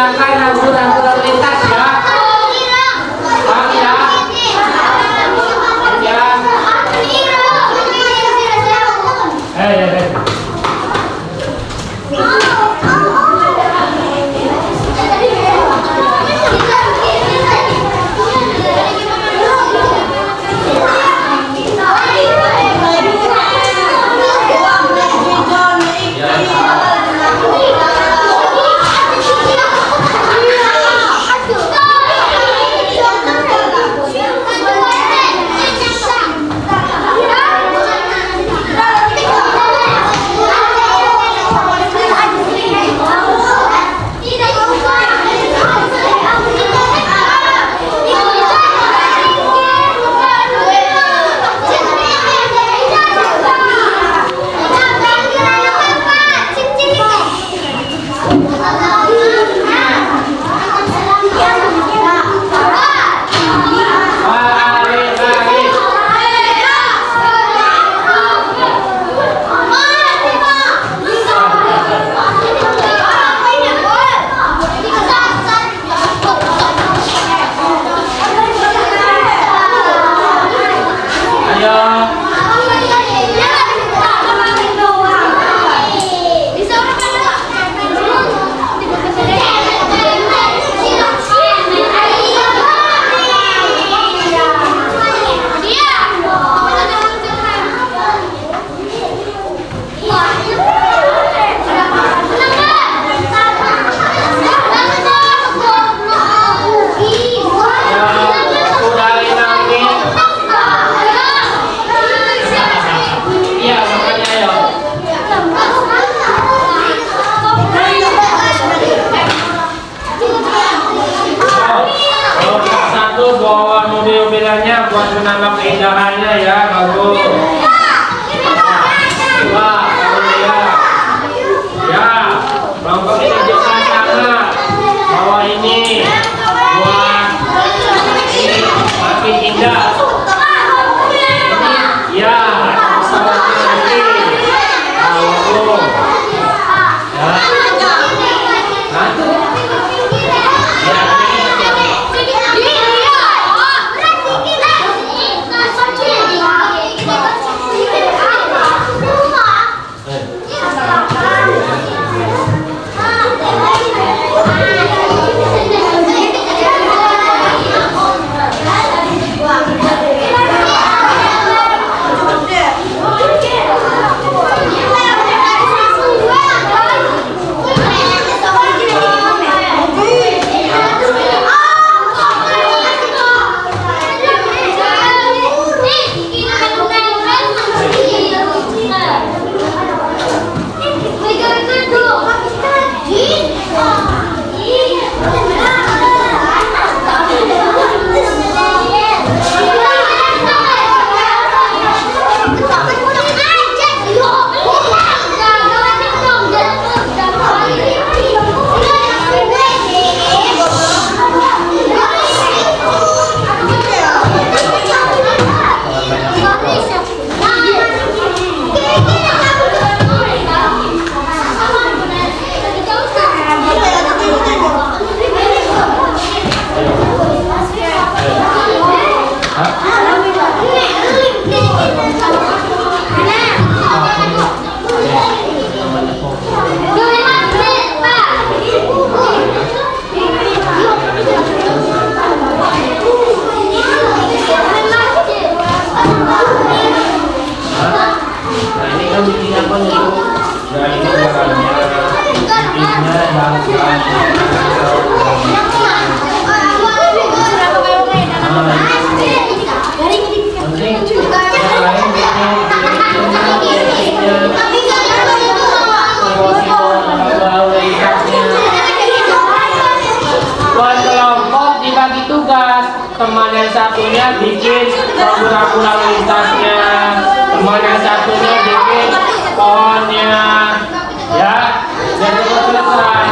gunakan rambu-rambu lalu lintas ya. Paham ya? Ya. Buat menambah keindahannya ya, bagus. Wah, kamu ya, kelompok ini juga sama. Bawa ini buat ini makin indah. Ya, sama lagi. Bagus. Teman yang satunya bikin rambu-rambu lalu lintasnya, teman yang satunya bikin pohonnya, ya, dan selesai.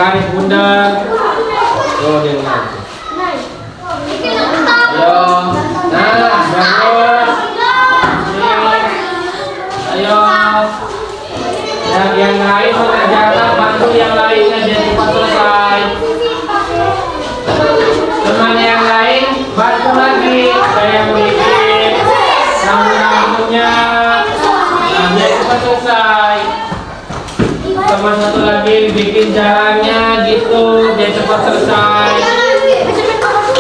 garis bundar. Tuh dengan. Ayo. Nah, bagus. Ayo. Yang lain mengerjakan, bantu yang lainnya jadi cepat selesai. Teman yang lain bantu lagi. Ada yang bikin rambut-rambutnya. Nah, biar cepat selesai. Teman satu lagi bikin jalannya gitu, biar cepat selesai.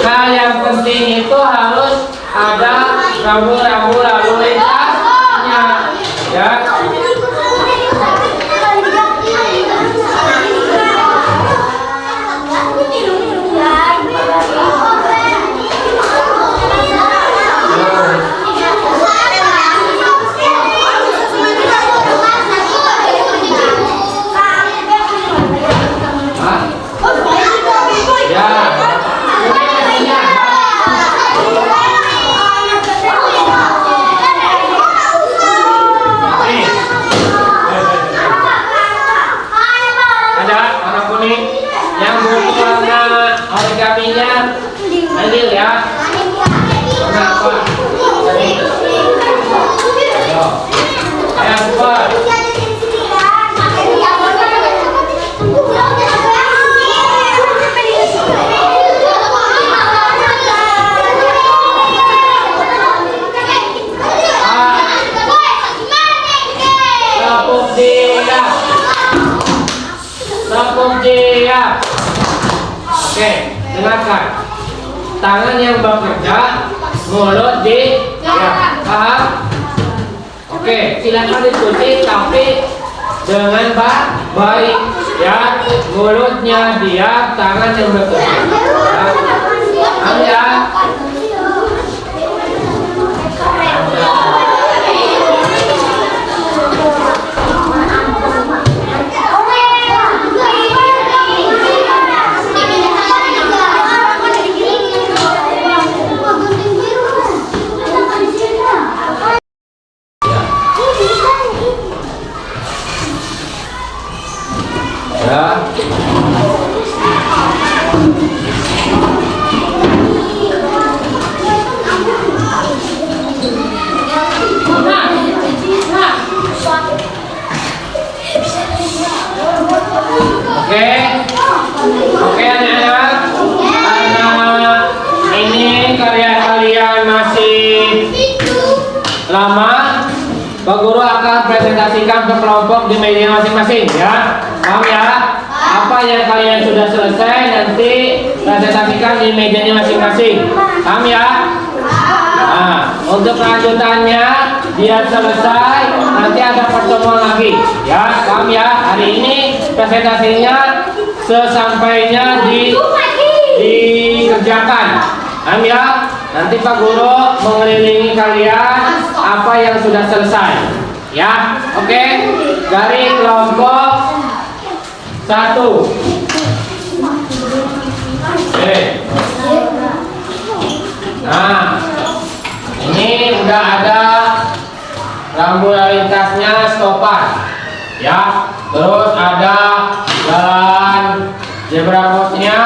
Nah, yang penting itu harus ada rambu-rambu lalu lintasnya, ya. Yang butuh warna origaminya ambil ya. Warna apa? Ayo. Ayo cepat. Tepuk dia. Oke, dengarkan. Tangan yang bekerja, mulut di ya, paham? Oke, silakan diskusi tapi dengan baik ya. Mulutnya diam, tangan yang bekerja. Ya. Paham ya? Ya. Oke anak-anak, karena ini karya kalian masih lama, Pak Guru akan presentasikan ke kelompok di media masing-masing ya. Paham ya? Apa yang kalian sudah selesai nanti presentasikan di mejanya masing-masing. Paham ya? Nah, untuk kelanjutannya dia selesai, nanti ada pertemuan lagi ya. Paham ya? Hari ini presentasinya sesampainya dikerjakan. Paham ya? Nanti Pak Guru mengelilingi kalian apa yang sudah selesai. Ya, oke. Dari kelompok 1. Oke. Nah, ini udah ada rambu lalu lintasnya stopan. Ya, terus ada jalan zebra crossnya.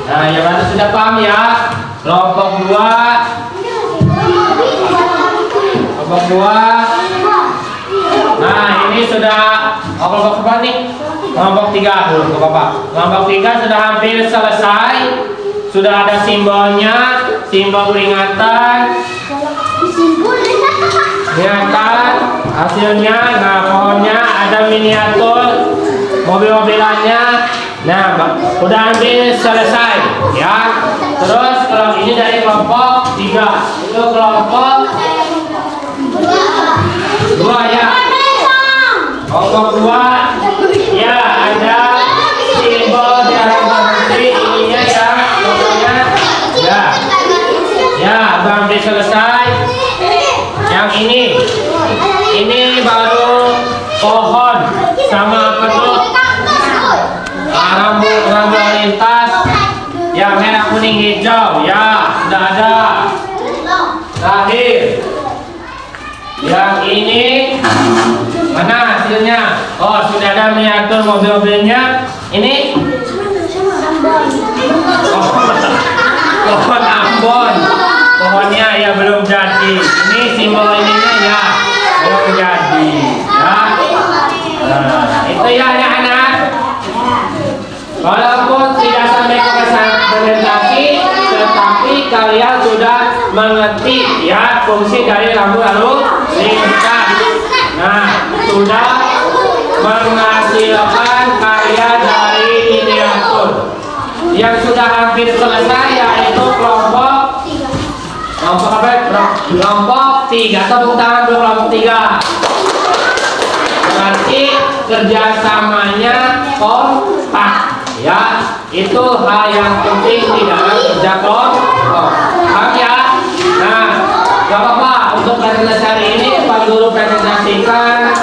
Nah, yang berarti sudah paham ya. Kelompok 2. Kelompok 2. Nah, ini sudah kelompok apa nih? Kelompok 3 dulu ke Bapak. Kelompok 3 sudah hampir selesai. Sudah ada simbolnya, simbol peringatan. Peringatan hasilnya, nah pohonnya ada miniatur mobil-mobilannya. Nah, udah hampir selesai ya. Terus kalau ini dari kelompok 3, itu kelompok 2 ya. Kelompok 2 ya, ada simbol jalan berhenti ininya ya, logonya ya. Ya, udah hampir selesai. Yang ini baru pohon sama apa tuh? Rambu lintas yang merah kuning hijau ya, sudah ada. Terakhir yang ini mana hasilnya? Oh, sudah ada miniatur mobil-mobilnya. Ini Pohon Ambon. Pohonnya ya belum jadi. Ini simbol ininya ya belum jadi. Ya. Nah, itu ya anak-anak. Walaupun tidak sampai ke presentasi, tetapi kalian sudah mengerti ya fungsi dari rambu lalu lintas. Nah, sudah menghasilkan karya dari miniatur yang sudah hampir selesai, yaitu kelompok apa? Kelompok 3. Tepuk tangan untuk kelompok 3. Berarti kerjasamanya kompak ya, itu hal yang penting di dalam kerja kelompok. Paham ya? Nah, gak apa-apa untuk presentasi hari ini Pak Guru presentasikan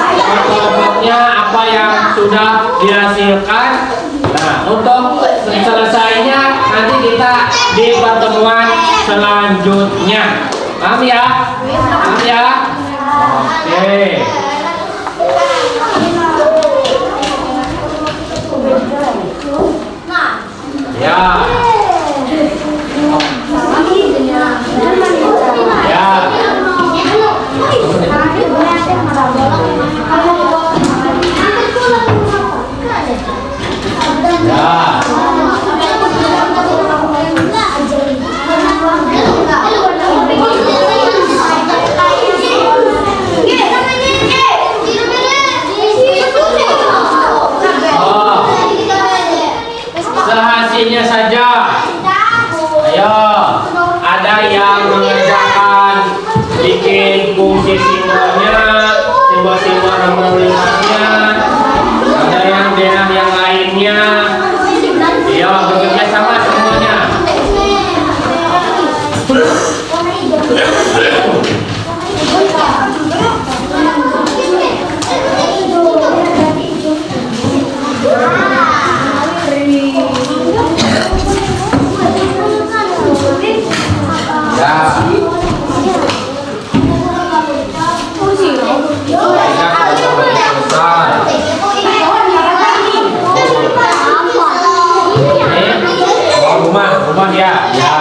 kelompoknya apa yang sudah dihasilkan. Nah, untuk selesainya nanti kita di pertemuan selanjutnya. Paham ya? Paham ya? Oke. Ya. Sehasilnya saja. Ayo, ada yang mengerjakan bikin fungsi simbolnya, simbol-simbol nomor lintasnya, ada yang denah yang lainnya. Ayo, bekerja sama semuanya. Rumah ya. Ya.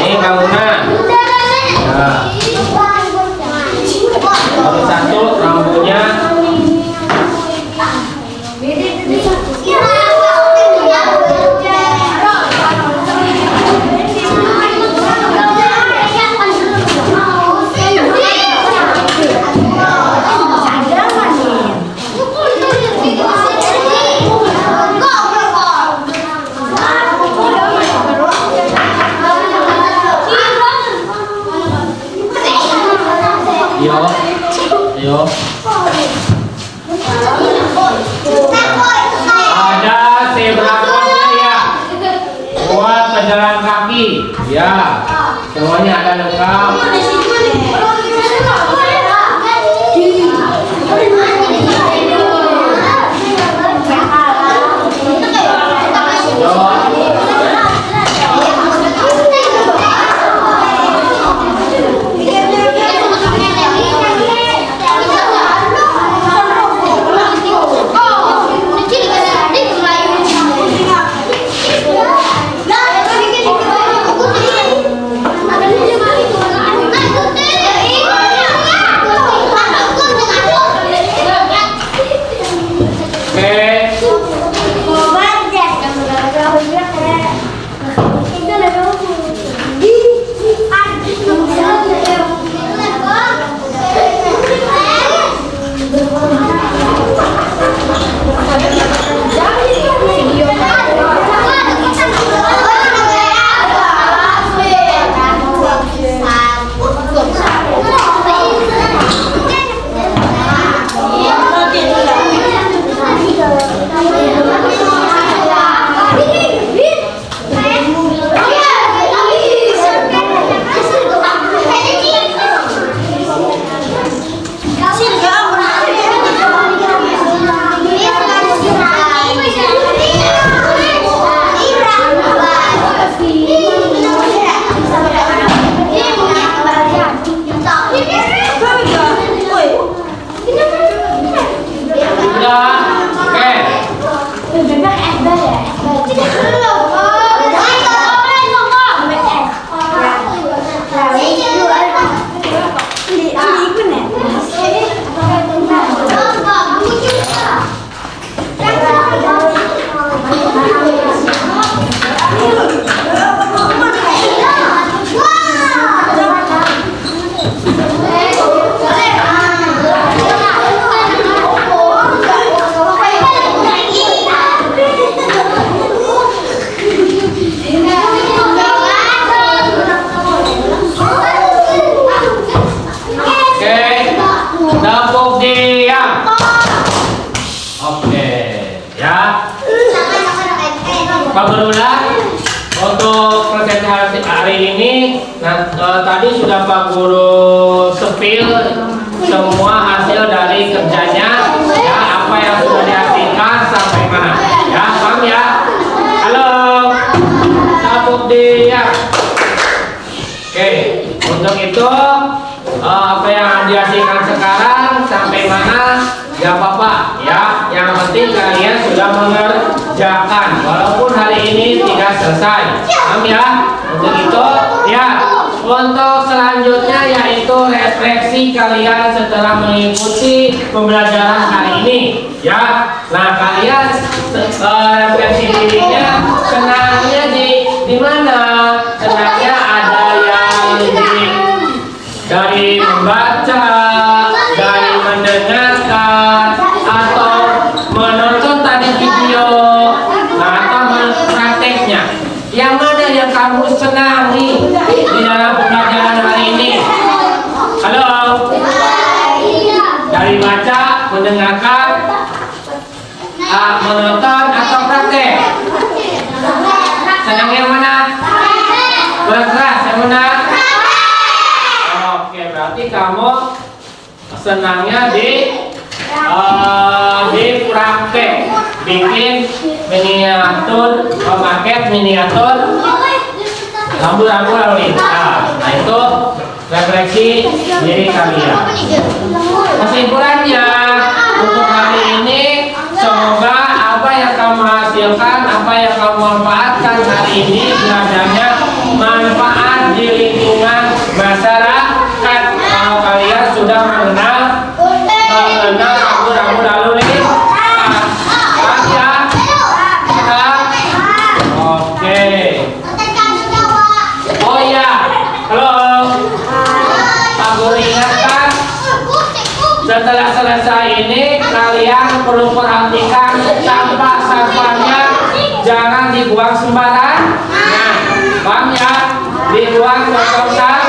Ini bangunan. Baru satu rambunya. Yo. Ada zebra crossnya ya, buat pejalan kaki ya, semuanya ada lengkap. hari ini tadi sudah Pak Guru sepil semua hasil dari kerjanya, ya, apa yang sudah dihasilkan sampai mana, ya, paham ya? Halo, sabuk dia. Oke, untuk itu apa yang dihasilkan sekarang sampai mana gak apa-apa ya, yang penting kalian sudah mengerjakan walaupun hari ini tidak selesai, paham ya? Untuk itu ya, untuk selanjutnya yaitu refleksi kalian setelah mengikuti pembelajaran hari ini ya. Nah, kalian refleksi dirinya senangnya di mana? Senangnya ada yang dari membaca, dari mendengarkan, atau menonton tadi video, nah, atau prakteknya. Yang mana yang kamu senangi di dalam pembelajaran hari ini? Halo? Dari baca, mendengarkan, menonton, atau praktek? Senang yang mana? Keras, yang mana? Oke, berarti kamu senangnya di praktek, bikin miniatur, memakai miniatur rambu-rambu lalu lintas. Nah, itu refleksi diri kalian. Kesimpulannya untuk hari ini, semoga apa yang kamu hasilkan, apa yang kamu manfaatkan hari ini belajarnya manfaat di lingkungan masyarakat. Kalau kalian sudah mengenal rambu-rambu lalu lintas, ya. Oke. Oh iya, halo. Pak Guru ingatkan, setelah selesai ini kalian perlu perhatikan sampah-sampahnya jangan dibuang sembarangan. Nah, paham ya? Dibuang ke sampah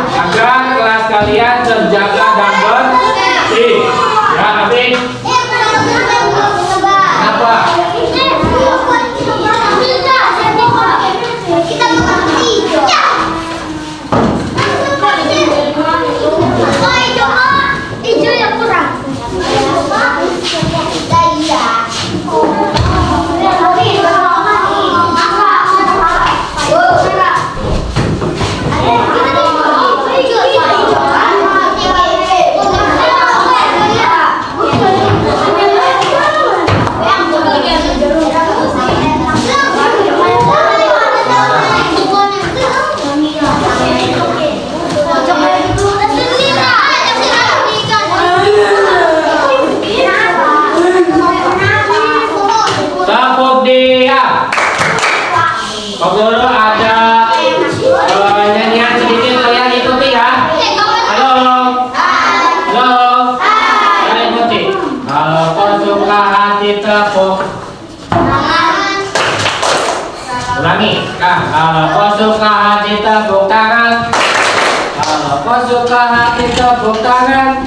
agar kelas kalian terjaga dan bersih. Ya, Abi. Apa? Pak Guru ada nyanyian sedikit, kalian ikuti ya. Halo, halo, kalian ikuti. Kalau kau suka hati tepuk, ulangi. Kalau kau suka hati tepuk tangan. Kalau kau suka hati tepuk tangan.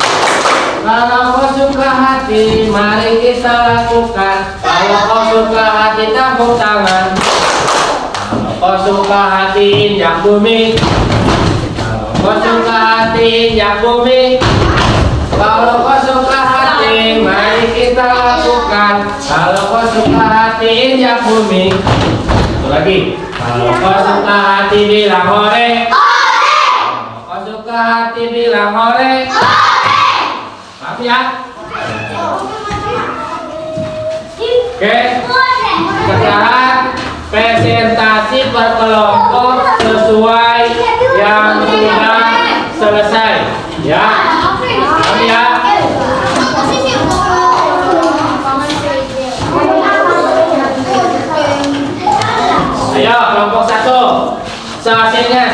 Kalau kau suka hati, mari kita lakukan. Kalau kau suka hati tepuk tangan. Kau suka hati injak bumi. Kau suka hati injak bumi. Kalau kau suka hati, mari kita lakukan. Kalau kau suka hati injak bumi. Satu lagi. Kalau kau suka hati bilang hore. Kalau kau suka hati bilang hore. Paham ya? Oke. Sekarang presentasi per kelompok sesuai yang sudah selesai, ya. Paham ya? Ayo kelompok 1, sehasilnya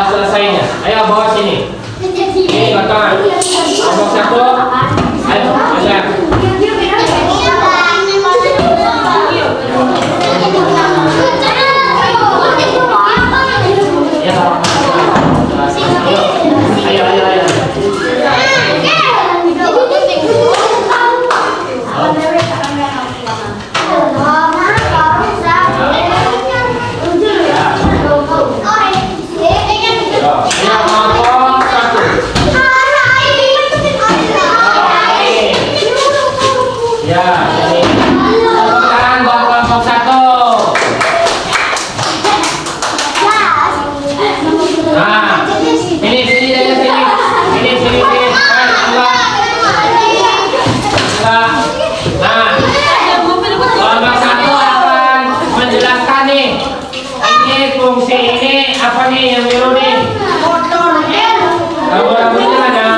selesainya. Ayo bawa sini. Ini potongan. Kelompok 1. Ayo, lihat. fungsi ini apa nih yang biru nih? Rambu-rambunya ada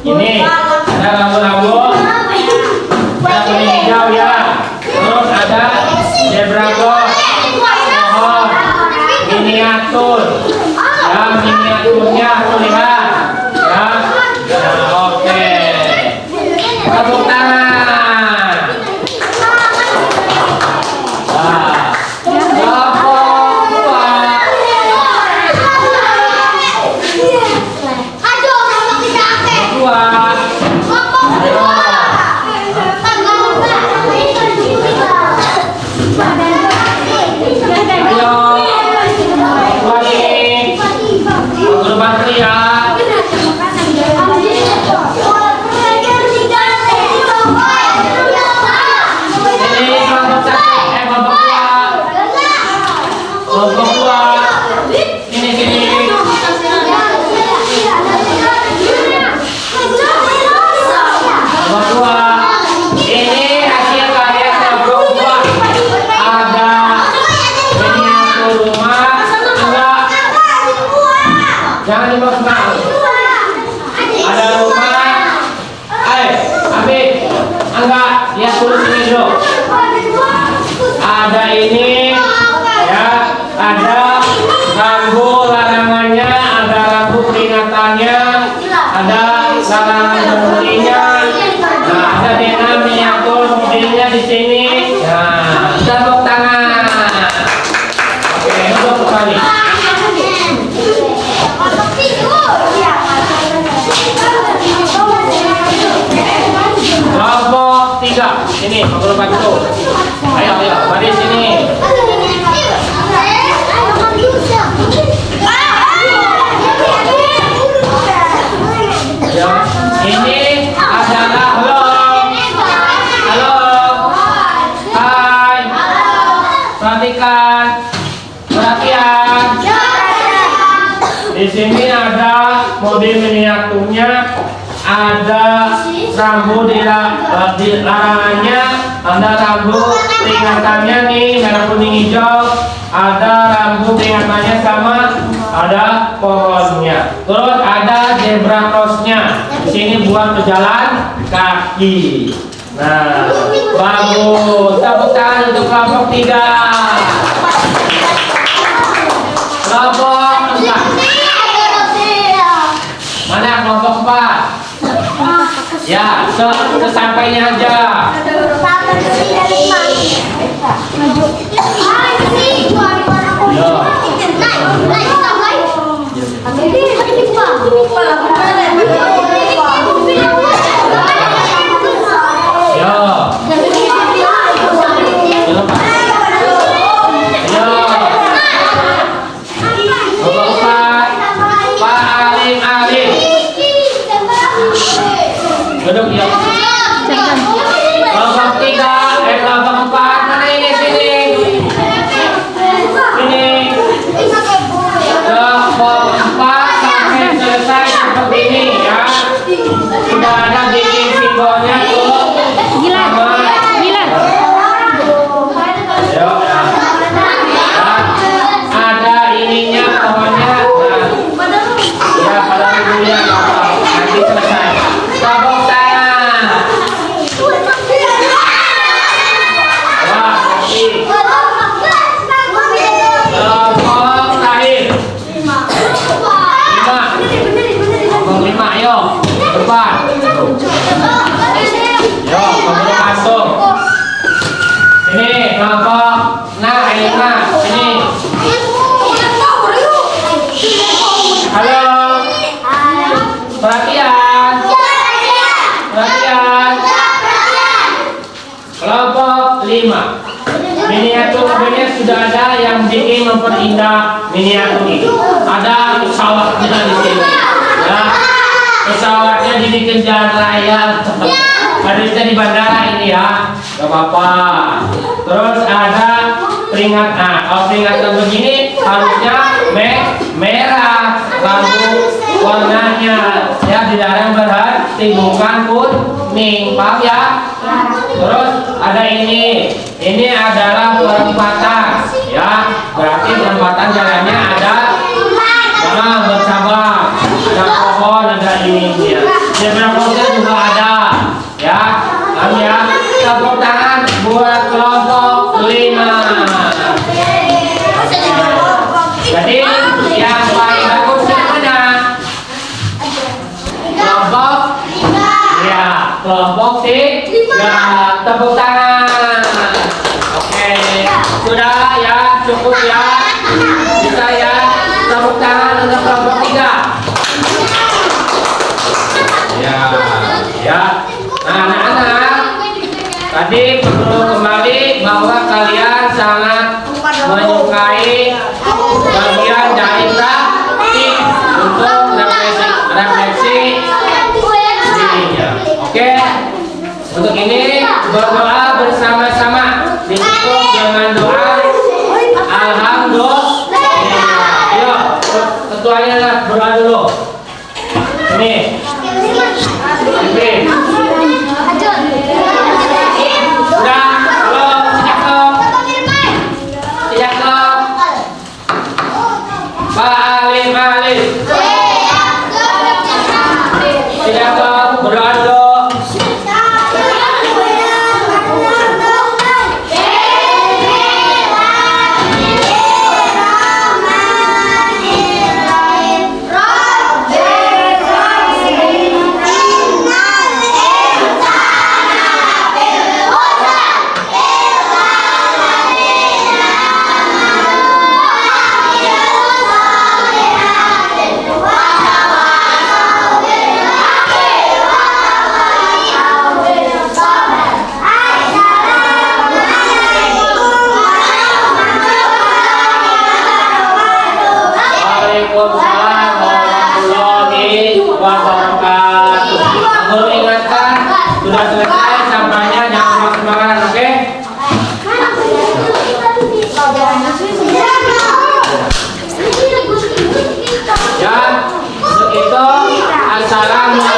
ini, ada rambu-rambu, ada kuning hijau ya. Terus ada zebra cross, pohon, miniatur, ya miniaturnya tuh lihat, ya. Nah, oke. Tepuk tangan. Nah, kelompok dua. Jangan dimakan. Ada rumah. Habis. Enggak, lihat dulu sini dulu. Ada ini, ya. Ada rambu larangannya, ada rambu peringatannya, ada larangan berhentinya. Nah, ada dena miniatur mobilnya di sini. Nah, tepuk tangan. Oke, untuk kali. Kelompok 3. Sini, Pak Guru bantu. Ayo, mari sini. Ya, ini adalah halo. Hai. Perhatikan. Perhatian. Di sini ada mobil miniaturnya, ada rambu di larangannya, ada rambu peringatannya nih merah kuning hijau, ada rambu peringatannya sama, ada pohonnya. Terus ada zebra crossnya. Di sini buat pejalan kaki. Nah, bagus. Tepuk tangan untuk kelompok 3. Kelompok 4. Mana kelompok 4? Ya, sesampainya aja. Duduk ya. Kelompok 3, kelompok 4, mana ini sini? Ini. Kelompok 4 sampai selesai seperti ini ya. Sudah ada bikin simbolnya tuh. Ada ininya pohonnya. Ya pada dulunya nanti selesai. Kelompok terakhir 5, ayo depan. Yo, kamu masuk. Ini kelompok ini. Halo. Perhatian. Kelompok 5. Miniatur mobilnya sudah ada yang bikin memperindah miniatur ini. Ada pesawatnya di sini. Ya, pesawatnya dibikin jalan raya. Harusnya di bandara ini ya, gak apa-apa. Terus ada kalau peringatan begini harusnya merah lampu warnanya ya, dilarang berhenti, bukan kuning, paham ya? Terus ada ini adalah perempatan ya. berarti perempatan jalannya ada bercabang, ada pohon, ada ininya. Zebra crossnya juga ada, ya. Lalu ya, tepuk tangan buat kelompok 5. Jadi yang paling bagus yang mana? Kelompok ya, kelompok 3. Tepuk tangan. Oke, sudah ya, cukup ya. Bisa ya, tepuk tangan untuk kelompok 3. Ya. Nah, anak-anak, tadi perlu kembali bahwa kalian sangat menyukai bagian dari praktik untuk refleksi dirinya. Oke, untuk ini berdoa bersama-sama ditutup dengan doa alhamdulillah. Ayo, ketuanya berdoa dulu. Ini. Sudah, belum? Siap. Pak Alim. Siap, berdoa dulu. Waalaikumsalam warahmatullahi wabarakatuh. Guru ingatkan, sudah selesai sampainya, jangan makan-makanan, oke? Ya, untuk itu assalamualaikum.